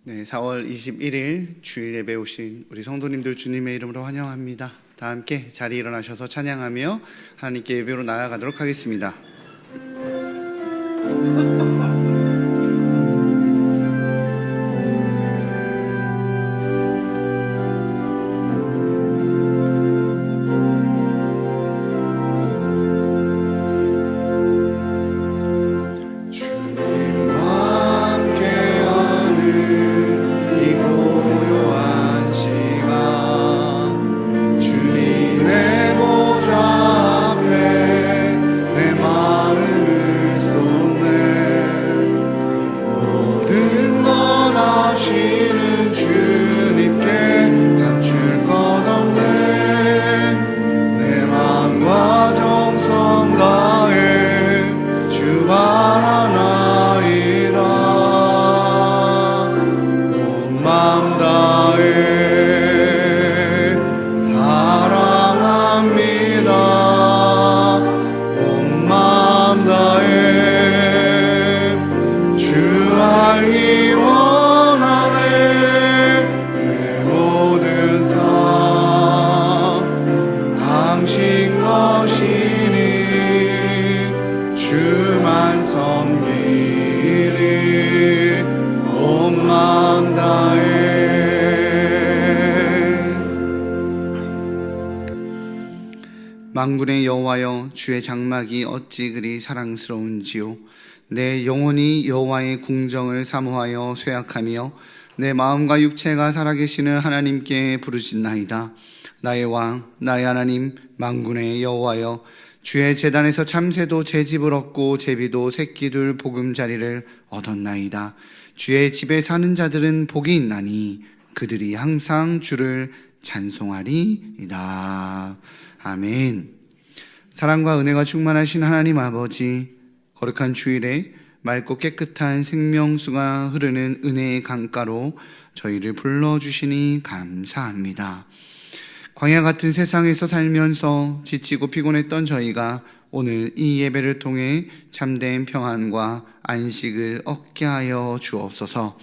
네, 4월 21일 주일 예배 오신 우리 성도님들 주님의 이름으로 환영합니다. 다 함께 자리에 일어나셔서 찬양하며 하나님께 예배로 나아가도록 하겠습니다. 주만 섬기리 온 마음 다해. 만군의 여호와여, 주의 장막이 어찌 그리 사랑스러운지요. 내 영혼이 여호와의 궁정을 사모하여 쇠약하며 내 마음과 육체가 살아계시는 하나님께 부르짖나이다. 나의 왕, 나의 하나님, 만군의 여호와여, 주의 제단에서 참새도 제 집을 얻고 제비도 새끼둘 보금자리를 얻었나이다. 주의 집에 사는 자들은 복이 있나니 그들이 항상 주를 찬송하리이다. 아멘. 사랑과 은혜가 충만하신 하나님 아버지, 거룩한 주일에 맑고 깨끗한 생명수가 흐르는 은혜의 강가로 저희를 불러주시니 감사합니다. 광야 같은 세상에서 살면서 지치고 피곤했던 저희가 오늘 이 예배를 통해 참된 평안과 안식을 얻게 하여 주옵소서.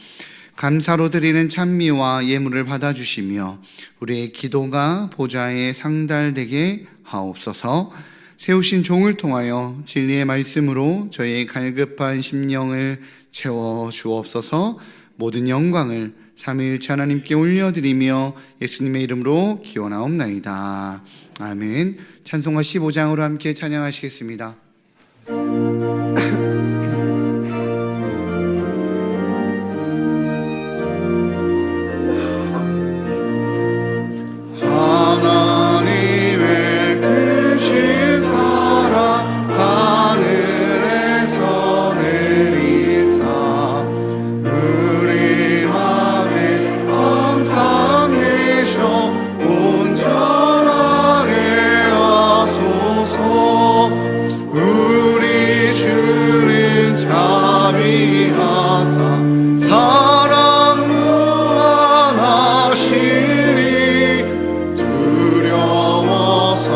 감사로 드리는 찬미와 예물을 받아주시며 우리의 기도가 보좌에 상달되게 하옵소서. 세우신 종을 통하여 진리의 말씀으로 저희의 갈급한 심령을 채워 주옵소서. 모든 영광을 삼위일체 하나님께 올려드리며 예수님의 이름으로 기원하옵나이다. 아멘. 찬송가 15장으로 함께 찬양하시겠습니다. 하나님의 크신 사랑 하늘에서 내리사 우리 맘에 항상 계셔 온전하게 하소서. 우리 주는 자비하사 사랑 무한하시니 두려워서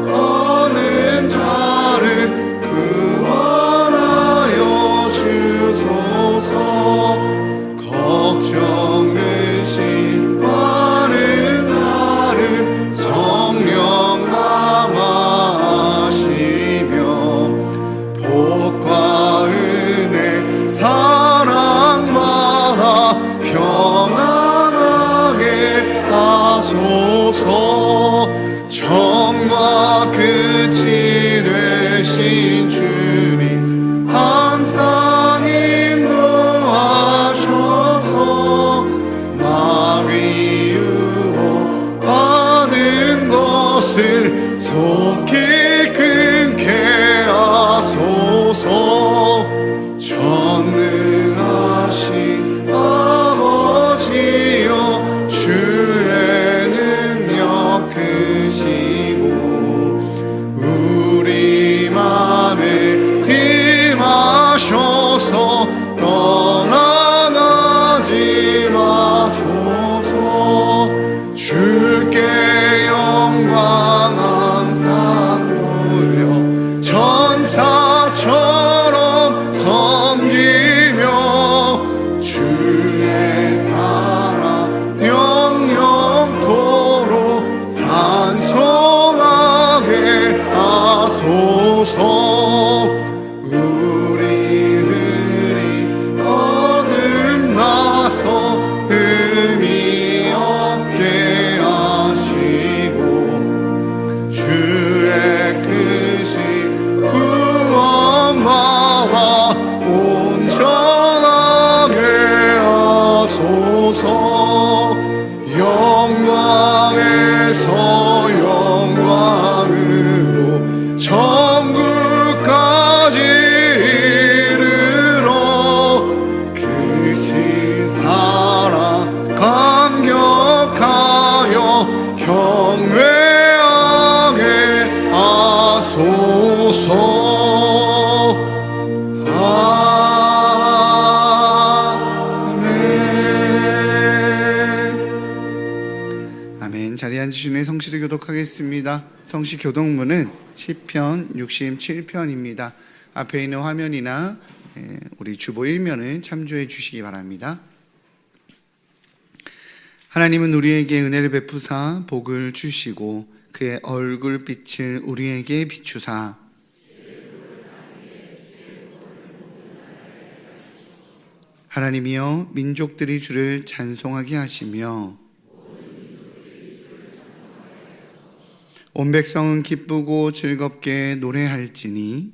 떠는 자를 구원하여 주소서. 걱정 의심 많은 나를 성령 감화하시며 복과 은혜 사랑 받아 평안하게 하소서. 정과 끝이 되신 주님 항상 인도하셔서 마귀 유혹 받은 것을 속히 끊게 하소서. 전능하신 아버지여, 주의 능력 크시고 우리 맘에 임하셔서 떠나가지 마소서. 주께 영광 항상 돌려 천사처럼 섬기며 주신 후에 성시를 교독하겠습니다. 성시 교독문은 시편 67편입니다. 앞에 있는 화면이나 우리 주보 1면을 참조해 주시기 바랍니다. 하나님은 우리에게 은혜를 베푸사 복을 주시고 그의 얼굴빛을 우리에게 비추사 하나님이여 민족들이 주를 찬송하게 하시며 온 백성은 기쁘고 즐겁게 노래할지니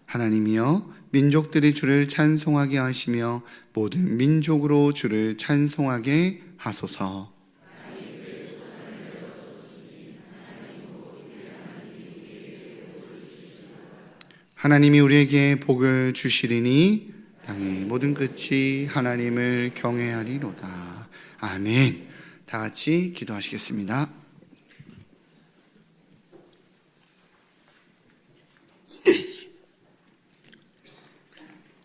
하나님이여 민족들이 주를 찬송하게 하시며 모든 민족으로 주를 찬송하게 하소서. 하나님이 우리에게 복을 주시리니 땅의 모든 끝이 하나님을 경외하리로다. 아멘. 다 같이 기도하시겠습니다.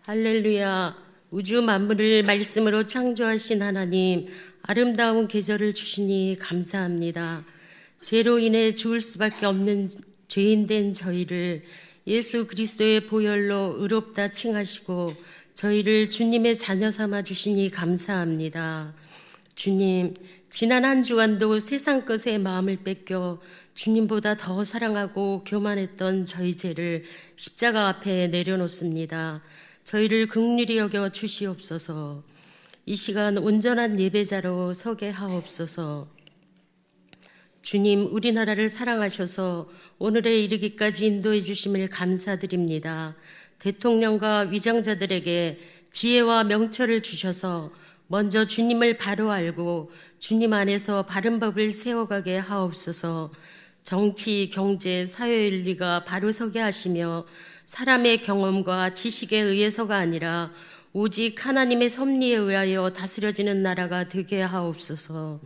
할렐루야. 우주 만물을 말씀으로 창조하신 하나님, 아름다운 계절을 주시니 감사합니다. 죄로 인해 죽을 수밖에 없는 죄인된 저희를 예수 그리스도의 보혈로 의롭다 칭하시고 저희를 주님의 자녀 삼아 주시니 감사합니다. 주님, 지난 한 주간도 세상 것에 마음을 뺏겨 주님보다 더 사랑하고 교만했던 저희 죄를 십자가 앞에 내려놓습니다. 저희를 긍휼히 여겨 주시옵소서. 이 시간 온전한 예배자로 서게 하옵소서. 주님, 우리나라를 사랑하셔서 오늘에 이르기까지 인도해 주심을 감사드립니다. 대통령과 위정자들에게 지혜와 명철을 주셔서 먼저 주님을 바로 알고 주님 안에서 바른 법을 세워가게 하옵소서. 정치, 경제, 사회윤리가 바로 서게 하시며 사람의 경험과 지식에 의해서가 아니라 오직 하나님의 섭리에 의하여 다스려지는 나라가 되게 하옵소서.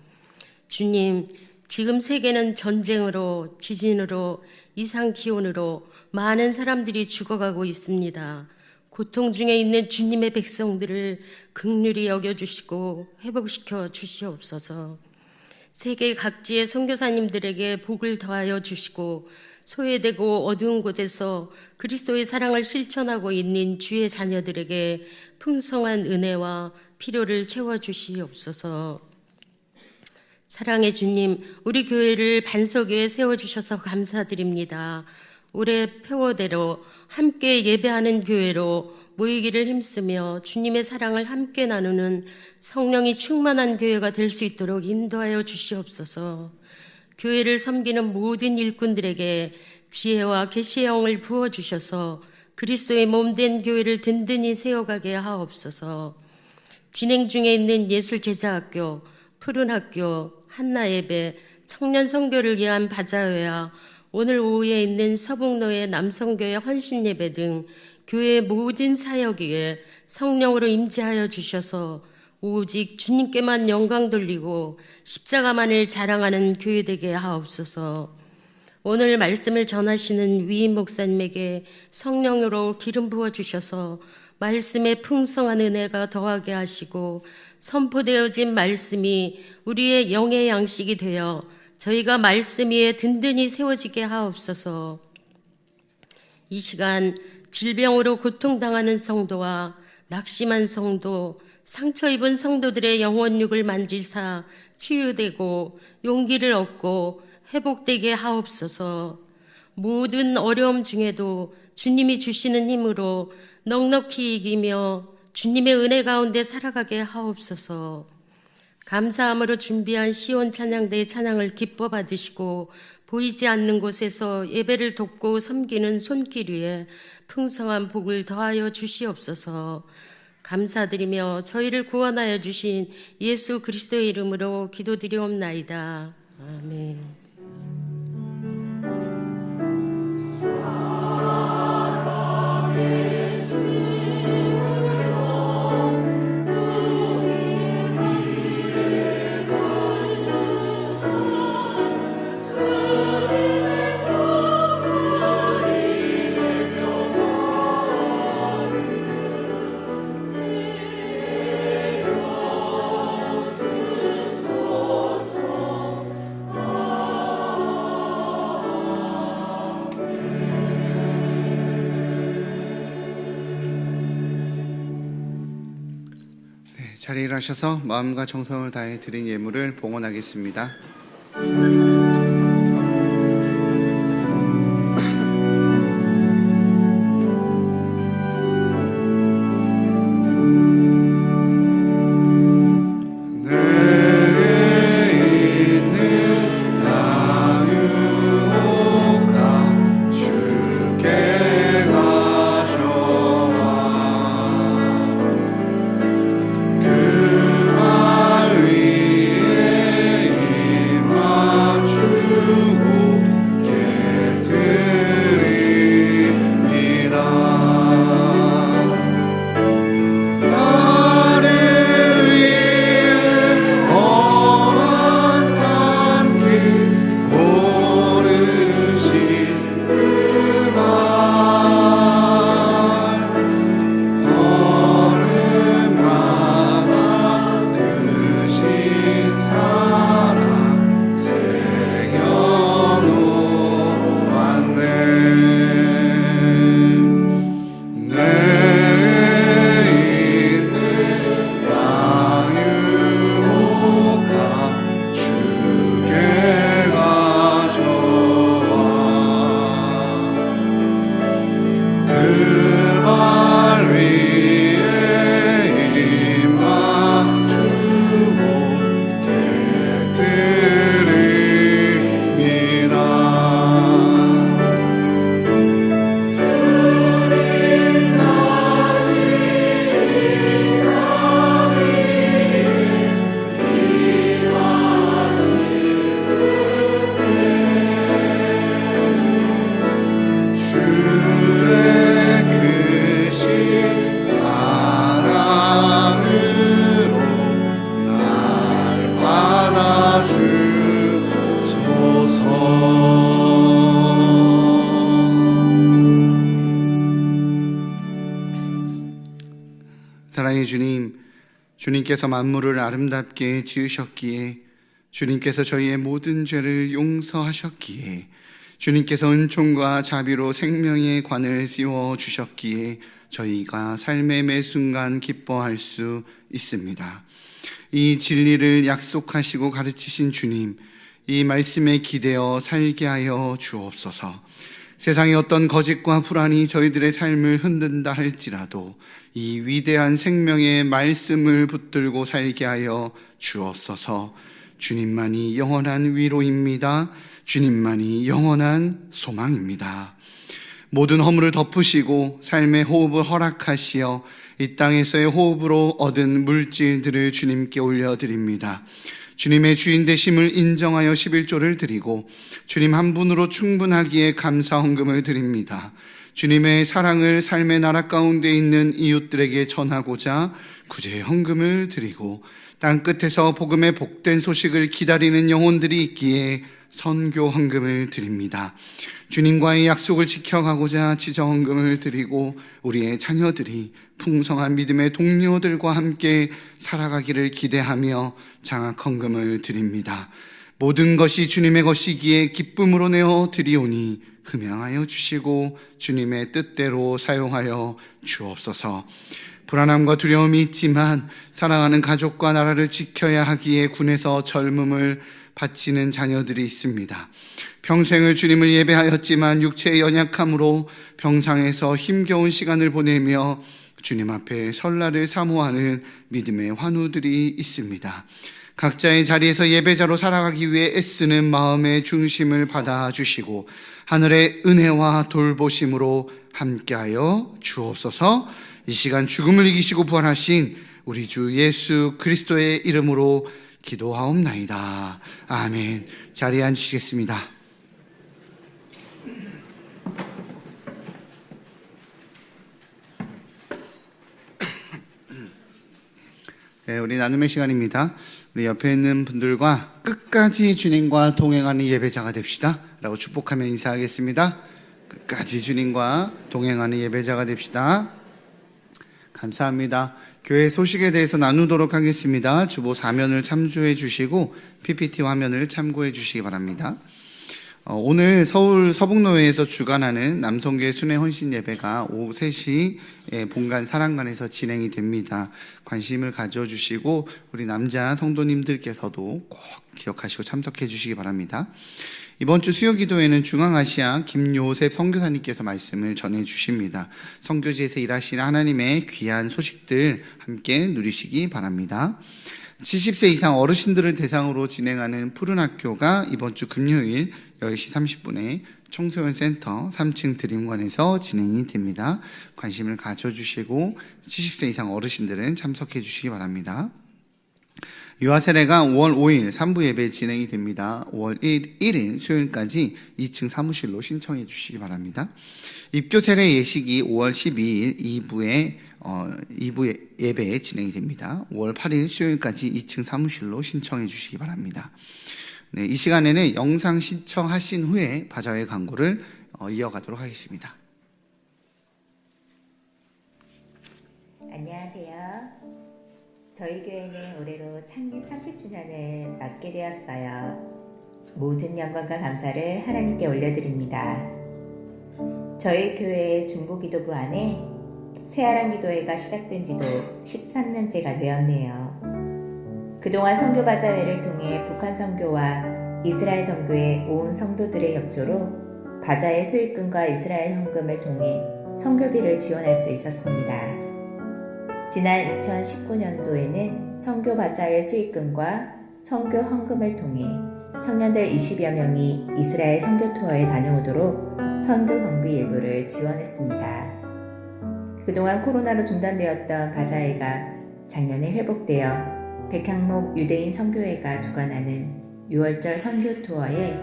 주님, 지금 세계는 전쟁으로, 지진으로, 이상기온으로 많은 사람들이 죽어가고 있습니다. 고통 중에 있는 주님의 백성들을 긍휼히 여겨주시고 회복시켜 주시옵소서. 세계 각지의 선교사님들에게 복을 더하여 주시고 소외되고 어두운 곳에서 그리스도의 사랑을 실천하고 있는 주의 자녀들에게 풍성한 은혜와 필요를 채워주시옵소서. 사랑의 주님, 우리 교회를 반석 위에 세워주셔서 감사드립니다. 올해 평호대로 함께 예배하는 교회로 모이기를 힘쓰며 주님의 사랑을 함께 나누는 성령이 충만한 교회가 될 수 있도록 인도하여 주시옵소서. 교회를 섬기는 모든 일꾼들에게 지혜와 계시의 영을 부어주셔서 그리스도의 몸된 교회를 든든히 세워가게 하옵소서. 진행 중에 있는 예술제자학교, 푸른학교, 한나예배, 청년 선교를 위한 바자회와 오늘 오후에 있는 서북로의 남성교회 헌신예배 등 교회의 모든 사역에 성령으로 임재하여 주셔서 오직 주님께만 영광 돌리고 십자가만을 자랑하는 교회 되게 하옵소서. 오늘 말씀을 전하시는 위임 목사님에게 성령으로 기름 부어주셔서 말씀의 풍성한 은혜가 더하게 하시고 선포되어진 말씀이 우리의 영의 양식이 되어 저희가 말씀 위에 든든히 세워지게 하옵소서. 이 시간 질병으로 고통당하는 성도와 낙심한 성도, 상처 입은 성도들의 영혼육을 만지사 치유되고 용기를 얻고 회복되게 하옵소서. 모든 어려움 중에도 주님이 주시는 힘으로 넉넉히 이기며 주님의 은혜 가운데 살아가게 하옵소서. 감사함으로 준비한 시온 찬양대의 찬양을 기뻐 받으시고 보이지 않는 곳에서 예배를 돕고 섬기는 손길 위에 풍성한 복을 더하여 주시옵소서. 감사드리며 저희를 구원하여 주신 예수 그리스도의 이름으로 기도드리옵나이다. 아멘. 자리에 일하셔서 마음과 정성을 다해 드린 예물을 봉헌하겠습니다. 사랑의 주님, 주님께서 만물을 아름답게 지으셨기에, 주님께서 저희의 모든 죄를 용서하셨기에, 주님께서 은총과 자비로 생명의 관을 씌워 주셨기에 저희가 삶의 매 순간 기뻐할 수 있습니다. 이 진리를 약속하시고 가르치신 주님, 이 말씀에 기대어 살게 하여 주옵소서. 세상의 어떤 거짓과 불안이 저희들의 삶을 흔든다 할지라도 이 위대한 생명의 말씀을 붙들고 살게 하여 주옵소서. 주님만이 영원한 위로입니다. 주님만이 영원한 소망입니다. 모든 허물을 덮으시고 삶의 호흡을 허락하시어 이 땅에서의 호흡으로 얻은 물질들을 주님께 올려드립니다. 주님의 주인 되심을 인정하여 11조를 드리고 주님 한 분으로 충분하기에 감사 헌금을 드립니다. 주님의 사랑을 삶의 나라 가운데 있는 이웃들에게 전하고자 구제 헌금을 드리고 땅끝에서 복음의 복된 소식을 기다리는 영혼들이 있기에 선교 헌금을 드립니다. 주님과의 약속을 지켜가고자 지정 헌금을 드리고 우리의 자녀들이 풍성한 믿음의 동료들과 함께 살아가기를 기대하며 장학 헌금을 드립니다. 모든 것이 주님의 것이기에 기쁨으로 내어 드리오니 흠양하여 주시고 주님의 뜻대로 사용하여 주옵소서. 불안함과 두려움이 있지만 사랑하는 가족과 나라를 지켜야 하기에 군에서 젊음을 바치는 자녀들이 있습니다. 평생을 주님을 예배하였지만 육체의 연약함으로 병상에서 힘겨운 시간을 보내며 주님 앞에 설날을 사모하는 믿음의 환우들이 있습니다. 각자의 자리에서 예배자로 살아가기 위해 애쓰는 마음의 중심을 받아주시고 하늘의 은혜와 돌보심으로 함께하여 주옵소서. 이 시간 죽음을 이기시고 부활하신 우리 주 예수 그리스도의 이름으로 기도하옵나이다. 아멘. 자리에 앉으시겠습니다. 네, 우리 나눔의 시간입니다. 우리 옆에 있는 분들과 끝까지 주님과 동행하는 예배자가 됩시다 라고 축복하며 인사하겠습니다. 끝까지 주님과 동행하는 예배자가 됩시다. 감사합니다. 교회 소식에 대해서 나누도록 하겠습니다. 주보 4면을 참조해 주시고 PPT 화면을 참고해 주시기 바랍니다. 오늘 서울 서북로회에서 주관하는 남성교회 순회 헌신 예배가 오후 3시 본관 사랑관에서 진행이 됩니다. 관심을 가져주시고 우리 남자 성도님들께서도 꼭 기억하시고 참석해 주시기 바랍니다. 이번 주 수요 기도회는 중앙아시아 김요셉 선교사님께서 말씀을 전해 주십니다. 선교지에서 일하시는 하나님의 귀한 소식들 함께 누리시기 바랍니다. 70세 이상 어르신들을 대상으로 진행하는 푸른 학교가 이번 주 금요일 10시 30분에 청소년 센터 3층 드림관에서 진행이 됩니다. 관심을 가져주시고 70세 이상 어르신들은 참석해 주시기 바랍니다. 유아 세례가 5월 5일 3부 예배 진행이 됩니다. 5월 1일 수요일까지 2층 사무실로 신청해 주시기 바랍니다. 입교 세례 예식이 5월 12일 2부 예배 진행이 됩니다. 5월 8일 수요일까지 2층 사무실로 신청해 주시기 바랍니다. 네, 이 시간에는 영상 신청하신 후에 바자회 광고를 이어가도록 하겠습니다. 안녕하세요. 저희 교회는 올해로 창립 30주년을 맞게 되었어요. 모든 영광과 감사를 하나님께 올려드립니다. 저희 교회 중보기도부 안에 새하란 기도회가 시작된 지도 13년째가 되었네요. 그동안 선교바자회를 통해 북한 선교와 이스라엘 선교의 온 성도들의 협조로 바자회 수익금과 이스라엘 헌금을 통해 선교비를 지원할 수 있었습니다. 지난 2019년도에는 선교바자회 수익금과 선교 헌금을 통해 청년들 20여 명이 이스라엘 선교 투어에 다녀오도록 선교 경비 일부를 지원했습니다. 그동안 코로나로 중단되었던 바자회가 작년에 회복되어 백향목 유대인 선교회가 주관하는 6월절 선교 투어에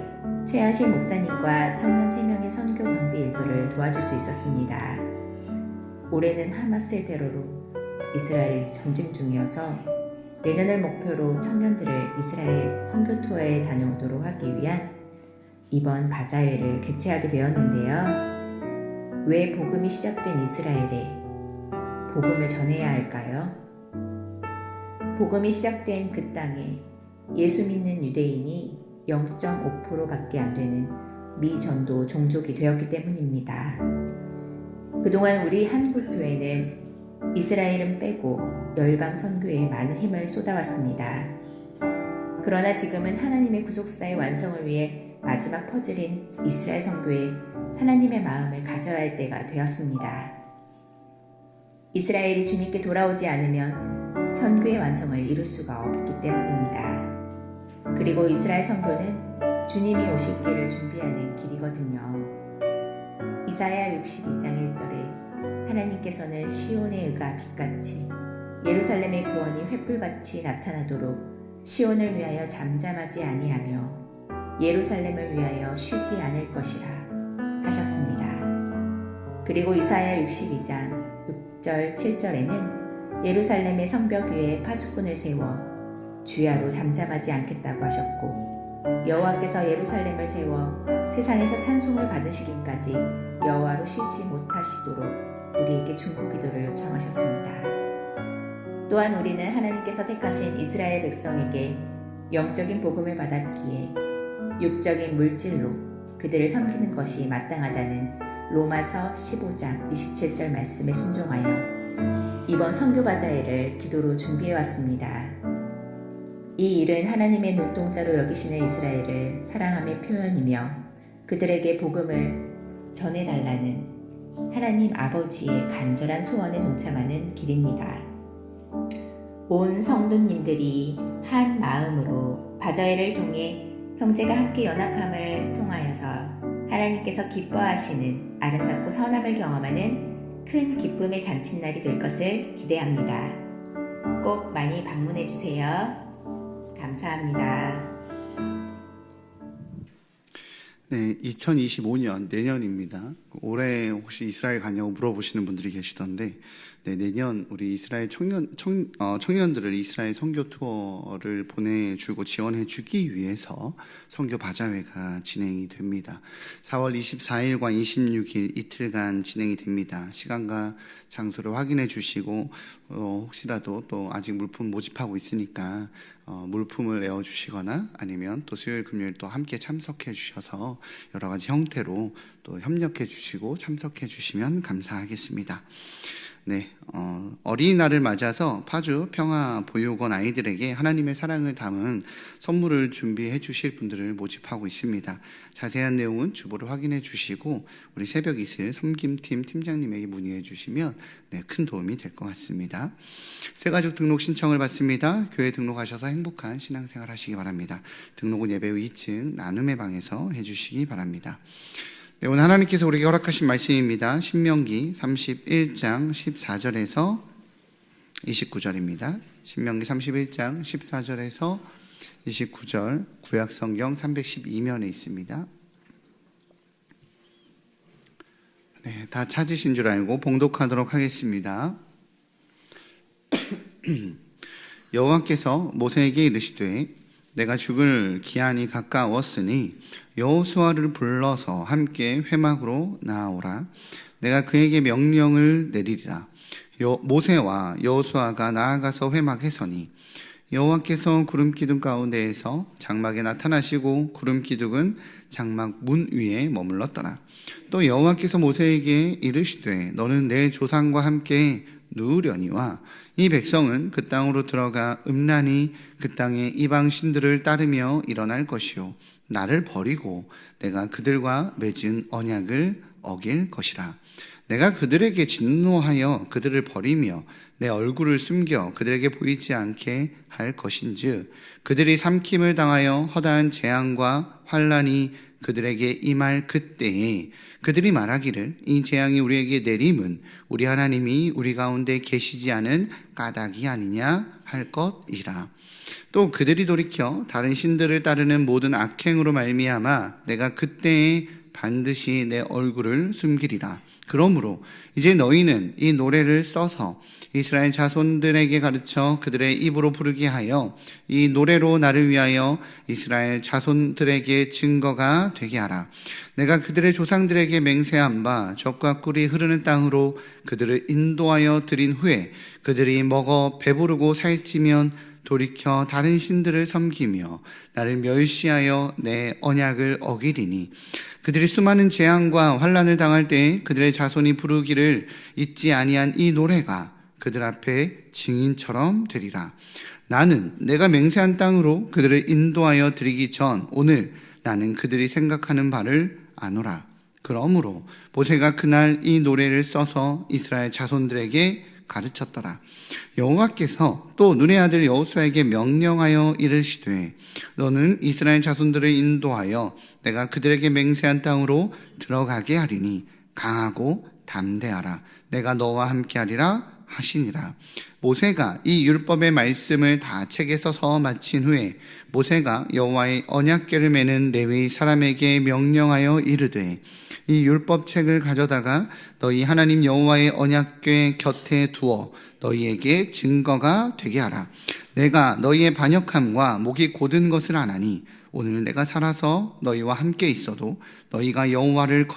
최한식 목사님과 청년 3명의 선교 경비 일부를 도와줄 수 있었습니다. 올해는 하마스의 테러로 이스라엘이 전쟁 중이어서 내년을 목표로 청년들을 이스라엘 선교 투어에 다녀오도록 하기 위한 이번 바자회를 개최하게 되었는데요. 왜 복음이 시작된 이스라엘에 복음을 전해야 할까요? 복음이 시작된 그 땅에 예수 믿는 유대인이 0.5%밖에 안 되는 미전도 종족이 되었기 때문입니다. 그동안 우리 한국교회는 이스라엘은 빼고 열방 선교에 많은 힘을 쏟아왔습니다. 그러나 지금은 하나님의 구속사의 완성을 위해 마지막 퍼즐인 이스라엘 선교에 하나님의 마음을 가져야 할 때가 되었습니다. 이스라엘이 주님께 돌아오지 않으면 선교의 완성을 이룰 수가 없기 때문입니다. 그리고 이스라엘 선교는 주님이 오실 길을 준비하는 길이거든요. 이사야 62장 1절에 하나님께서는 시온의 의가 빛같이 예루살렘의 구원이 횃불같이 나타나도록 시온을 위하여 잠잠하지 아니하며 예루살렘을 위하여 쉬지 않을 것이라 하셨습니다. 그리고 이사야 62장 6절 7절에는 예루살렘의 성벽 위에 파수꾼을 세워 주야로 잠잠하지 않겠다고 하셨고 여호와께서 예루살렘을 세워 세상에서 찬송을 받으시기까지 여호와로 쉬지 못하시도록 우리에게 중보기도를 요청하셨습니다. 또한 우리는 하나님께서 택하신 이스라엘 백성에게 영적인 복음을 받았기에 육적인 물질로 그들을 섬기는 것이 마땅하다는 로마서 15장 27절 말씀에 순종하여 이번 선교바자회를 기도로 준비해왔습니다. 이 일은 하나님의 눈동자로 여기시는 이스라엘을 사랑함의 표현이며 그들에게 복음을 전해달라는 하나님 아버지의 간절한 소원에 동참하는 길입니다. 온 성도님들이 한 마음으로 바자회를 통해 형제가 함께 연합함을 통하여서 하나님께서 기뻐하시는 아름답고 선함을 경험하는 큰 기쁨의 잔칫날이 될 것을 기대합니다. 꼭 많이 방문해 주세요. 감사합니다. 네, 2025년 내년입니다. 올해 혹시 이스라엘 가냐고 물어보시는 분들이 계시던데, 네, 내년 우리 이스라엘 청년들을 이스라엘 선교 투어를 보내주고 지원해주기 위해서 선교 바자회가 진행이 됩니다. 4월 24일과 26일 이틀간 진행이 됩니다. 시간과 장소를 확인해 주시고 혹시라도 또 아직 물품 모집하고 있으니까 물품을 내어주시거나 아니면 또 수요일 금요일 또 함께 참석해 주셔서 여러 가지 형태로 또 협력해 주시고 참석해 주시면 감사하겠습니다. 네, 어린이날을 맞아서 파주 평화보육원 아이들에게 하나님의 사랑을 담은 선물을 준비해 주실 분들을 모집하고 있습니다. 자세한 내용은 주보를 확인해 주시고 우리 새벽 이슬 섬김팀 팀장님에게 문의해 주시면 큰 도움이 될 것 같습니다. 새가족 등록 신청을 받습니다. 교회 등록하셔서 행복한 신앙생활 하시기 바랍니다. 등록은 예배 후 2층 나눔의 방에서 해주시기 바랍니다. 네, 오늘 하나님께서 우리에게 허락하신 말씀입니다. 신명기 31장 14절에서 29절입니다. 신명기 31장 14절에서 29절 구약성경 312면에 있습니다. 네, 다 찾으신 줄 알고 봉독하도록 하겠습니다. 여호와께서 모세에게 이르시되 내가 죽을 기한이 가까웠으니 여호수아를 불러서 함께 회막으로 나아오라. 내가 그에게 명령을 내리리라. 모세와 여호수아가 나아가서 회막에 서니 여호와께서 구름기둥 가운데에서 장막에 나타나시고 구름기둥은 장막 문 위에 머물렀더라. 또 여호와께서 모세에게 이르시되 너는 내 조상과 함께 누우려니와 이 백성은 그 땅으로 들어가 음란히 그 땅의 이방 신들을 따르며 일어날 것이요 나를 버리고 내가 그들과 맺은 언약을 어길 것이라. 내가 그들에게 진노하여 그들을 버리며 내 얼굴을 숨겨 그들에게 보이지 않게 할 것인즉 그들이 삼킴을 당하여 허다한 재앙과 환난이 그들에게 임할 그때에 그들이 말하기를 이 재앙이 우리에게 내림은 우리 하나님이 우리 가운데 계시지 않은 까닭이 아니냐 할 것이라. 또 그들이 돌이켜 다른 신들을 따르는 모든 악행으로 말미암아 내가 그때에 반드시 내 얼굴을 숨기리라. 그러므로 이제 너희는 이 노래를 써서 이스라엘 자손들에게 가르쳐 그들의 입으로 부르게 하여 이 노래로 나를 위하여 이스라엘 자손들에게 증거가 되게 하라. 내가 그들의 조상들에게 맹세한 바 젖과 꿀이 흐르는 땅으로 그들을 인도하여 드린 후에 그들이 먹어 배부르고 살찌면 돌이켜 다른 신들을 섬기며 나를 멸시하여 내 언약을 어기리니 그들이 수많은 재앙과 환난을 당할 때 그들의 자손이 부르기를 잊지 아니한 이 노래가 그들 앞에 증인처럼 되리라. 나는 내가 맹세한 땅으로 그들을 인도하여 드리기 전 오늘 나는 그들이 생각하는 바를 아노라. 그러므로 모세가 그날 이 노래를 써서 이스라엘 자손들에게 가르쳤더라. 여호와께서 또 눈의 아들 여호수아에게 명령하여 이르시되 너는 이스라엘 자손들을 인도하여 내가 그들에게 맹세한 땅으로 들어가게 하리니 강하고 담대하라. 내가 너와 함께하리라 하시니라. 모세가 이 율법의 말씀을 다 책에 써서 마친 후에 모세가 여호와의 언약궤를 메는 레위 사람에게 명령하여 이르되 이 율법책을 가져다가 너희 하나님 여호와의 언약궤 곁에 두어 너희에게 증거가 되게 하라. 내가 너희의 반역함과 목이 곧은 것을 아나니 오늘 내가 살아서 너희와 함께 있어도 너희가 여호와를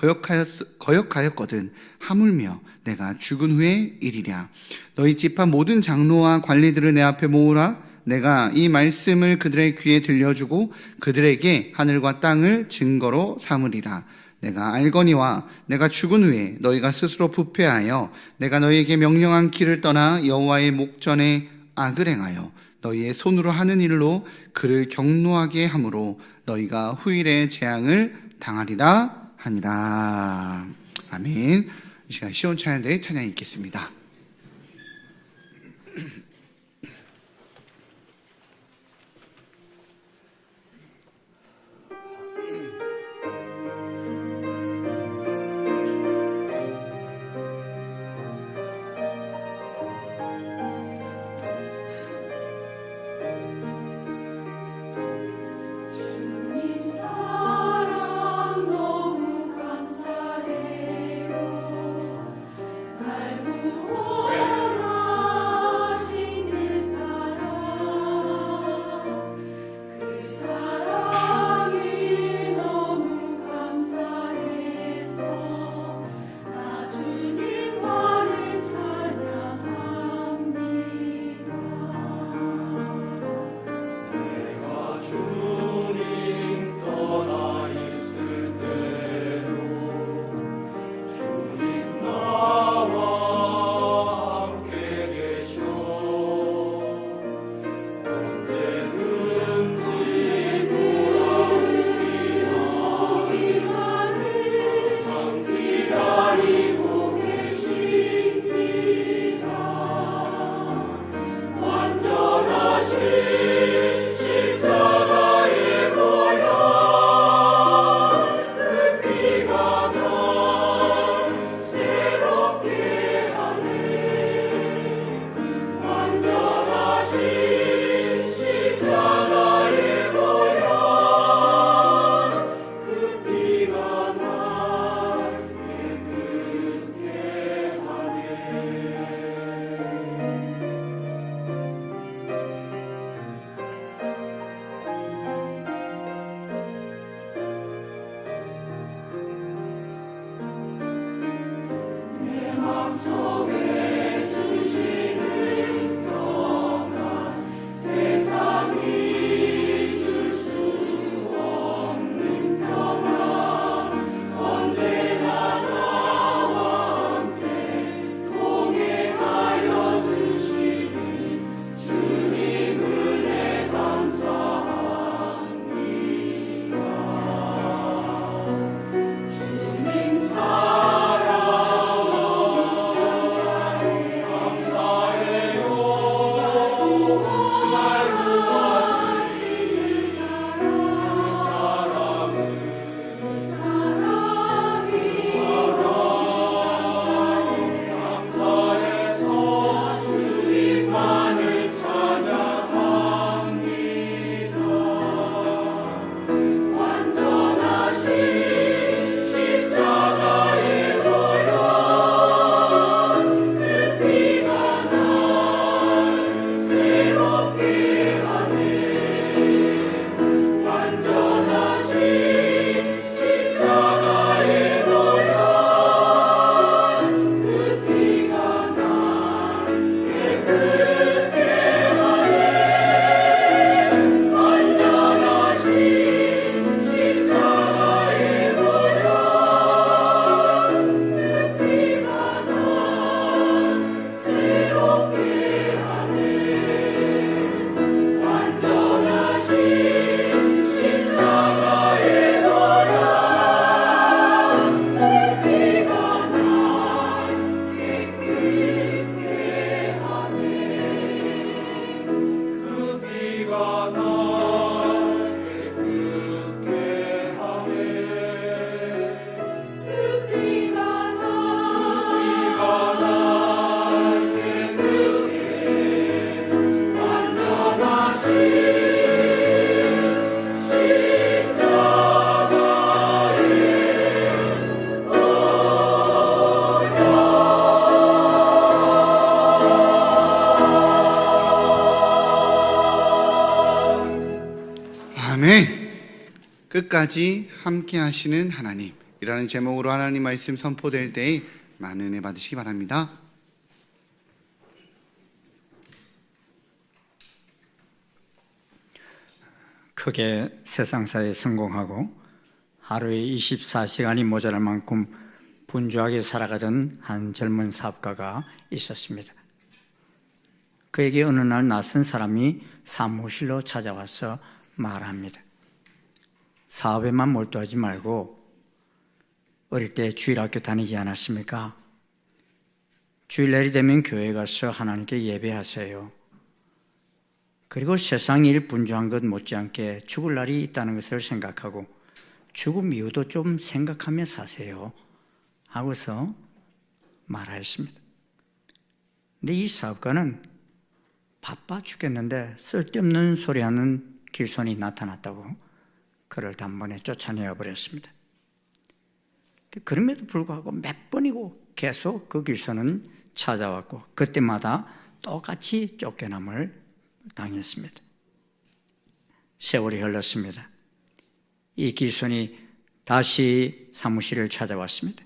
거역하였거든 하물며 내가 죽은 후에 이리랴. 너희 집합 모든 장로와 관리들을 내 앞에 모으라. 내가 이 말씀을 그들의 귀에 들려주고 그들에게 하늘과 땅을 증거로 삼으리라. 내가 알거니와 내가 죽은 후에 너희가 스스로 부패하여 내가 너희에게 명령한 길을 떠나 여호와의 목전에 악을 행하여 너희의 손으로 하는 일로 그를 경노하게 함으로 너희가 후일의 재앙을 당하리라 하니라. 아멘. 이 시간 시온 찬양대의 찬양이 있겠습니다. 사랑 너무 감사해요. 날 구원 끝까지 함께 하시는 하나님, 이라는 제목으로 하나님 말씀 선포될 때에 많은 은혜 받으시기 바랍니다. 크게 세상사에 성공하고 하루에 24시간이 모자랄 만큼 분주하게 살아가던 한 젊은 사업가가 있었습니다. 그에게 어느 날 낯선 사람이 사무실로 찾아와서 말합니다. 사업에만 몰두하지 말고 어릴 때 주일학교 다니지 않았습니까? 주일날이 되면 교회에 가서 하나님께 예배하세요. 그리고 세상 일 분주한 것 못지않게 죽을 날이 있다는 것을 생각하고 죽음 이후도 좀 생각하며 사세요 하고서 말하였습니다. 근데 이 사업가는 바빠 죽겠는데 쓸데없는 소리하는 길손이 나타났다고 그를 단번에 쫓아내어 버렸습니다. 그럼에도 불구하고 몇 번이고 계속 그 길손은 찾아왔고 그때마다 똑같이 쫓겨남을 당했습니다. 세월이 흘렀습니다. 이 길손이 다시 사무실을 찾아왔습니다.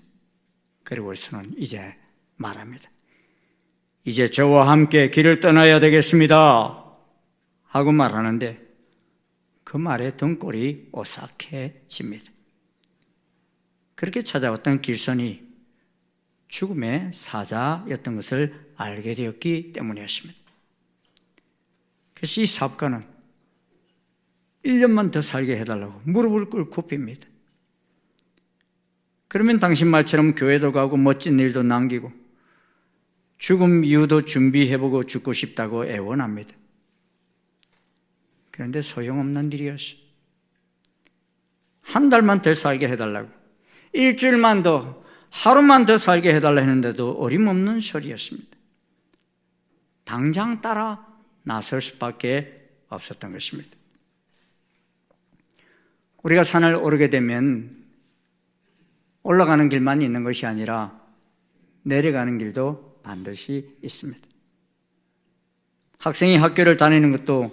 그리고서는 이제 말합니다. 이제 저와 함께 길을 떠나야 되겠습니다 하고 말하는데 그 말에 등골이 오싹해집니다. 그렇게 찾아왔던 길손이 죽음의 사자였던 것을 알게 되었기 때문이었습니다. 그래서 이 사업가는 1년만 더 살게 해달라고 무릎을 꿇고 빕니다. 그러면 당신 말처럼 교회도 가고 멋진 일도 남기고 죽음 이후도 준비해보고 죽고 싶다고 애원합니다. 그런데 소용없는 일이었어요. 한 달만 더 살게 해달라고 일주일만 더, 하루만 더 살게 해달라 했는데도 어림없는 소리였습니다. 당장 따라 나설 수밖에 없었던 것입니다. 우리가 산을 오르게 되면 올라가는 길만 있는 것이 아니라 내려가는 길도 반드시 있습니다. 학생이 학교를 다니는 것도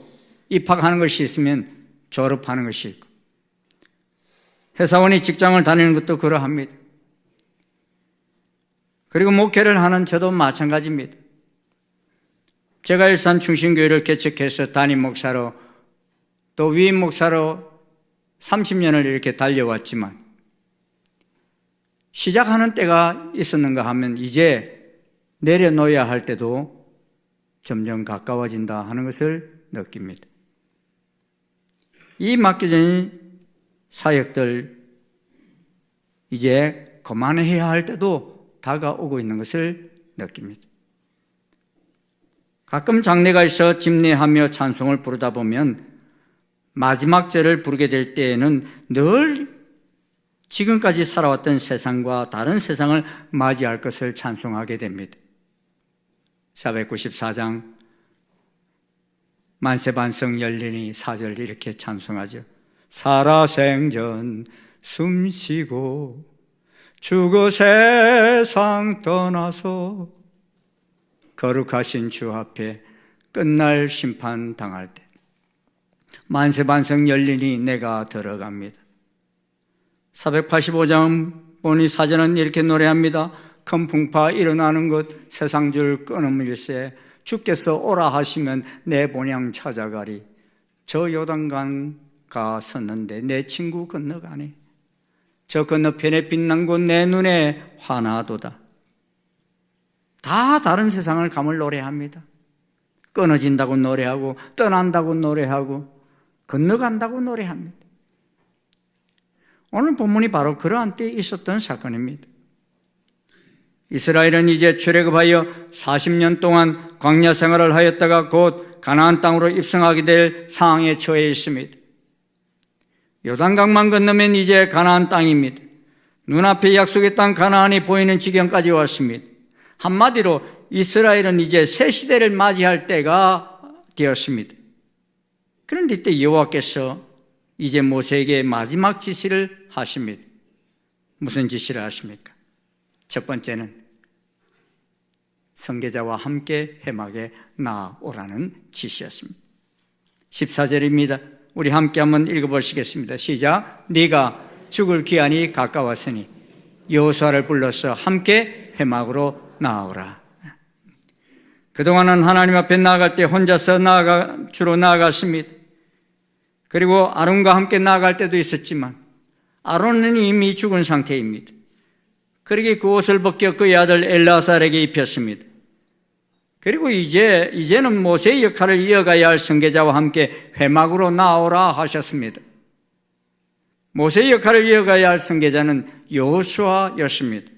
입학하는 것이 있으면 졸업하는 것이 있고, 회사원이 직장을 다니는 것도 그러합니다. 그리고 목회를 하는 저도 마찬가지입니다. 제가 일산 충신교회를 개척해서 담임 목사로 또 위임 목사로 30년을 이렇게 달려왔지만, 시작하는 때가 있었는가 하면 이제 내려놓아야 할 때도 점점 가까워진다 하는 것을 느낍니다. 이 맡겨진 사역들 이제 그만해야 할 때도 다가오고 있는 것을 느낍니다. 가끔 장례가 있어 집례하며 찬송을 부르다 보면 마지막 절을 부르게 될 때에는 늘 지금까지 살아왔던 세상과 다른 세상을 맞이할 것을 찬송하게 됩니다. 494장 만세반성 열리니 4절 이렇게 찬송하죠. 살아생전 숨쉬고 죽어 세상 떠나서 거룩하신 주 앞에 끝날 심판 당할 때 만세반성 열리니 내가 들어갑니다. 485장 보니 사전은 이렇게 노래합니다. 큰 풍파 일어나는 것 세상줄 끊음일세 주께서 오라 하시면 내 본향 찾아가리. 저 요단강 가 섰는데 내 친구 건너가네. 저 건너편에 빛난 곳 내 눈에 화나도다. 다 다른 세상을 감을 노래합니다. 끊어진다고 노래하고 떠난다고 노래하고 건너간다고 노래합니다. 오늘 본문이 바로 그러한 때에 있었던 사건입니다. 이스라엘은 이제 출애굽하여 40년 동안 광야 생활을 하였다가 곧 가나안 땅으로 입성하게 될 상황에 처해 있습니다. 요단강만 건너면 이제 가나안 땅입니다. 눈앞에 약속의 땅 가나안이 보이는 지경까지 왔습니다. 한마디로 이스라엘은 이제 새 시대를 맞이할 때가 되었습니다. 그런데 이때 여호와께서 이제 모세에게 마지막 지시를 하십니다. 무슨 지시를 하십니까? 첫 번째는 선교자와 함께 회막에 나오라는 지시였습니다. 14절입니다. 우리 함께 한번 읽어보시겠습니다. 시작. 네가 죽을 기한이 가까웠으니 여호수아를 불러서 함께 회막으로 나오라. 그동안은 하나님 앞에 나아갈 때 혼자서 주로 나아갔습니다. 그리고 아론과 함께 나아갈 때도 있었지만 아론은 이미 죽은 상태입니다. 그러기에 그 옷을 벗겨 그의 아들 엘라살에게 입혔습니다. 그리고 이제는 모세의 역할을 이어가야 할 선교자와 함께 회막으로 나오라 하셨습니다. 모세의 역할을 이어가야 할 선교자는 여호수아였습니다.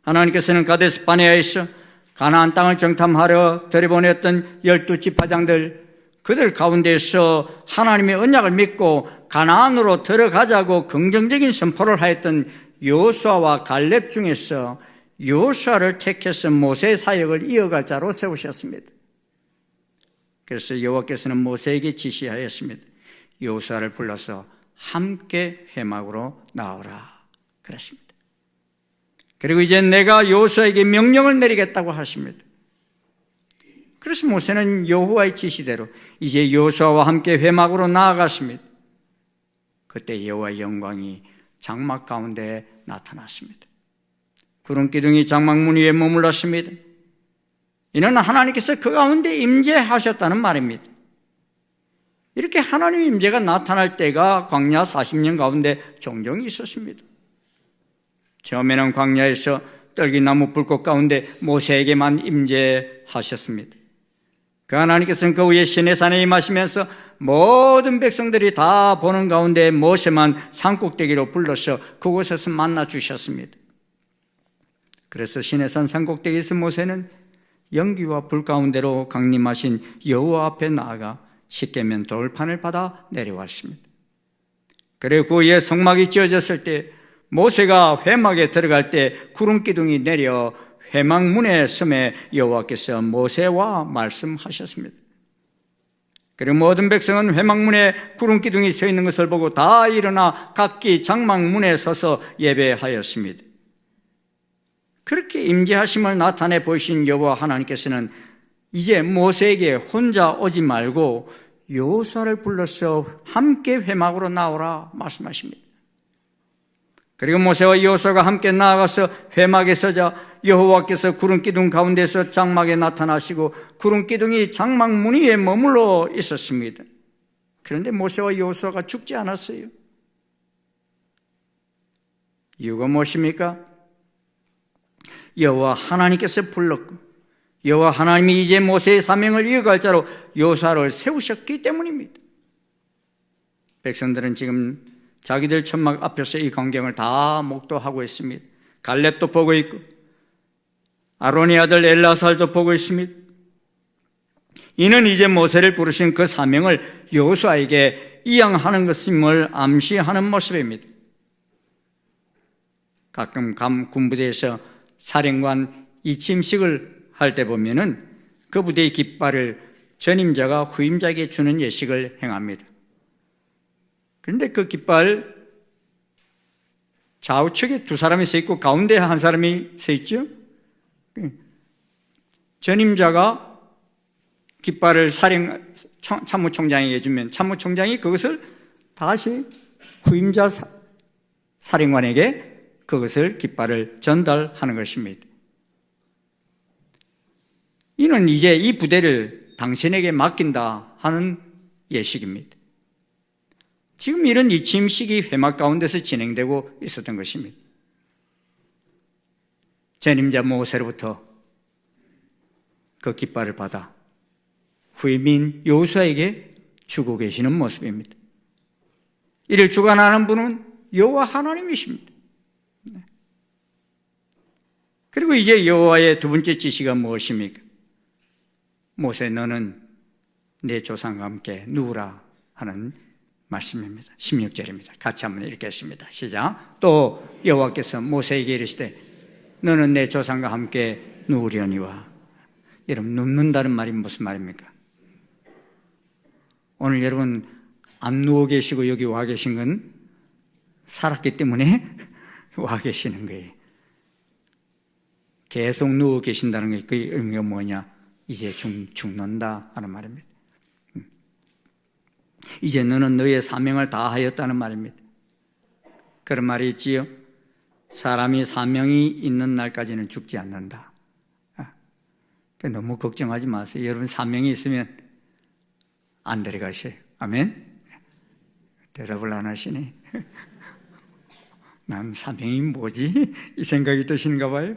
하나님께서는 가데스 바네아에서 가나안 땅을 정탐하러 들여보냈던 12지파장들, 그들 가운데서 하나님의 언약을 믿고 가나안으로 들어가자고 긍정적인 선포를 하였던 여호수아와 갈렙 중에서 여호수아를 택해서 모세의 사역을 이어갈 자로 세우셨습니다. 그래서 여호와께서는 모세에게 지시하였습니다. 여호수아를 불러서 함께 회막으로 나오라 그랬습니다. 그리고 이제 내가 여호수아에게 명령을 내리겠다고 하십니다. 그래서 모세는 여호와의 지시대로 이제 여호수아와 함께 회막으로 나아갔습니다. 그때 여호와의 영광이 장막 가운데 나타났습니다. 구름 기둥이 장막문 위에 머물렀습니다. 이는 하나님께서 그 가운데 임재하셨다는 말입니다. 이렇게 하나님의 임재가 나타날 때가 광야 40년 가운데 종종 있었습니다. 처음에는 광야에서 떨기나무 불꽃 가운데 모세에게만 임재하셨습니다. 그 하나님께서는 그 위에 시내산에 임하시면서 모든 백성들이 다 보는 가운데 모세만 산꼭대기로 불러서 그곳에서 만나 주셨습니다. 그래서 시내산 산꼭대기에서 모세는 연기와 불 가운데로 강림하신 여호와 앞에 나아가 십계명 돌판을 받아 내려왔습니다. 그리고 그 위에 성막이 지어졌을 때 모세가 회막에 들어갈 때 구름 기둥이 내려 회막문에 섬에 여호와께서 모세와 말씀하셨습니다. 그리고 모든 백성은 회막문에 구름 기둥이 서 있는 것을 보고 다 일어나 각기 장막문에 서서 예배하였습니다. 그렇게 임재하심을 나타내 보이신 여호와 하나님께서는 이제 모세에게 혼자 오지 말고 여호수아를 불러서 함께 회막으로 나오라 말씀하십니다. 그리고 모세와 여호수아가 함께 나아가서 회막에 서자 여호와께서 구름 기둥 가운데서 장막에 나타나시고 구름 기둥이 장막 문 위에 머물러 있었습니다. 그런데 모세와 여호수아가 죽지 않았어요. 이유가 무엇입니까? 여호와 하나님께서 불렀고 여호와 하나님이 이제 모세의 사명을 이어갈 자로 여호수아를 세우셨기 때문입니다. 백성들은 지금 자기들 천막 앞에서 이 광경을 다 목도하고 있습니다. 갈렙도 보고 있고 아론의 아들 엘라살도 보고 있습니다. 이는 이제 모세를 부르신 그 사명을 여호수아에게 이양하는 것임을 암시하는 모습입니다. 가끔 군부대에서 사령관 이침식을 할 때 보면은 그 부대의 깃발을 전임자가 후임자에게 주는 예식을 행합니다. 그런데 그 깃발 좌우측에 두 사람이 서 있고 가운데 한 사람이 서 있죠. 전임자가 깃발을 참모총장에게 주면 참모총장이 그것을 다시 후임자 사령관에게 그것을 깃발을 전달하는 것입니다. 이는 이제 이 부대를 당신에게 맡긴다 하는 예식입니다. 지금 이런 이침식이 회막 가운데서 진행되고 있었던 것입니다. 전임자 모세로부터 그 깃발을 받아 후임인 여호수아에게 주고 계시는 모습입니다. 이를 주관하는 분은 여호와 하나님이십니다. 그리고 이제 여호와의 두 번째 지시가 무엇입니까? 모세 너는 내 조상과 함께 누우라 하는 말씀입니다. 16절입니다. 같이 한번 읽겠습니다. 시작. 또 여호와께서 모세에게 이르시되 너는 내 조상과 함께 누우려니와. 여러분 눕는다는 말이 무슨 말입니까? 오늘 여러분 안 누워 계시고 여기 와 계신 건 살았기 때문에 와 계시는 거예요. 계속 누워 계신다는 게 그 의미가 뭐냐? 이제 죽는다 하는 말입니다. 이제 너는 너의 사명을 다 하였다는 말입니다. 그런 말이 있지요. 사람이 사명이 있는 날까지는 죽지 않는다. 너무 걱정하지 마세요. 여러분 사명이 있으면 안 데려가셔요. 아멘? 대답을 안 하시네. 난 사명이 뭐지? 이 생각이 드시는가 봐요.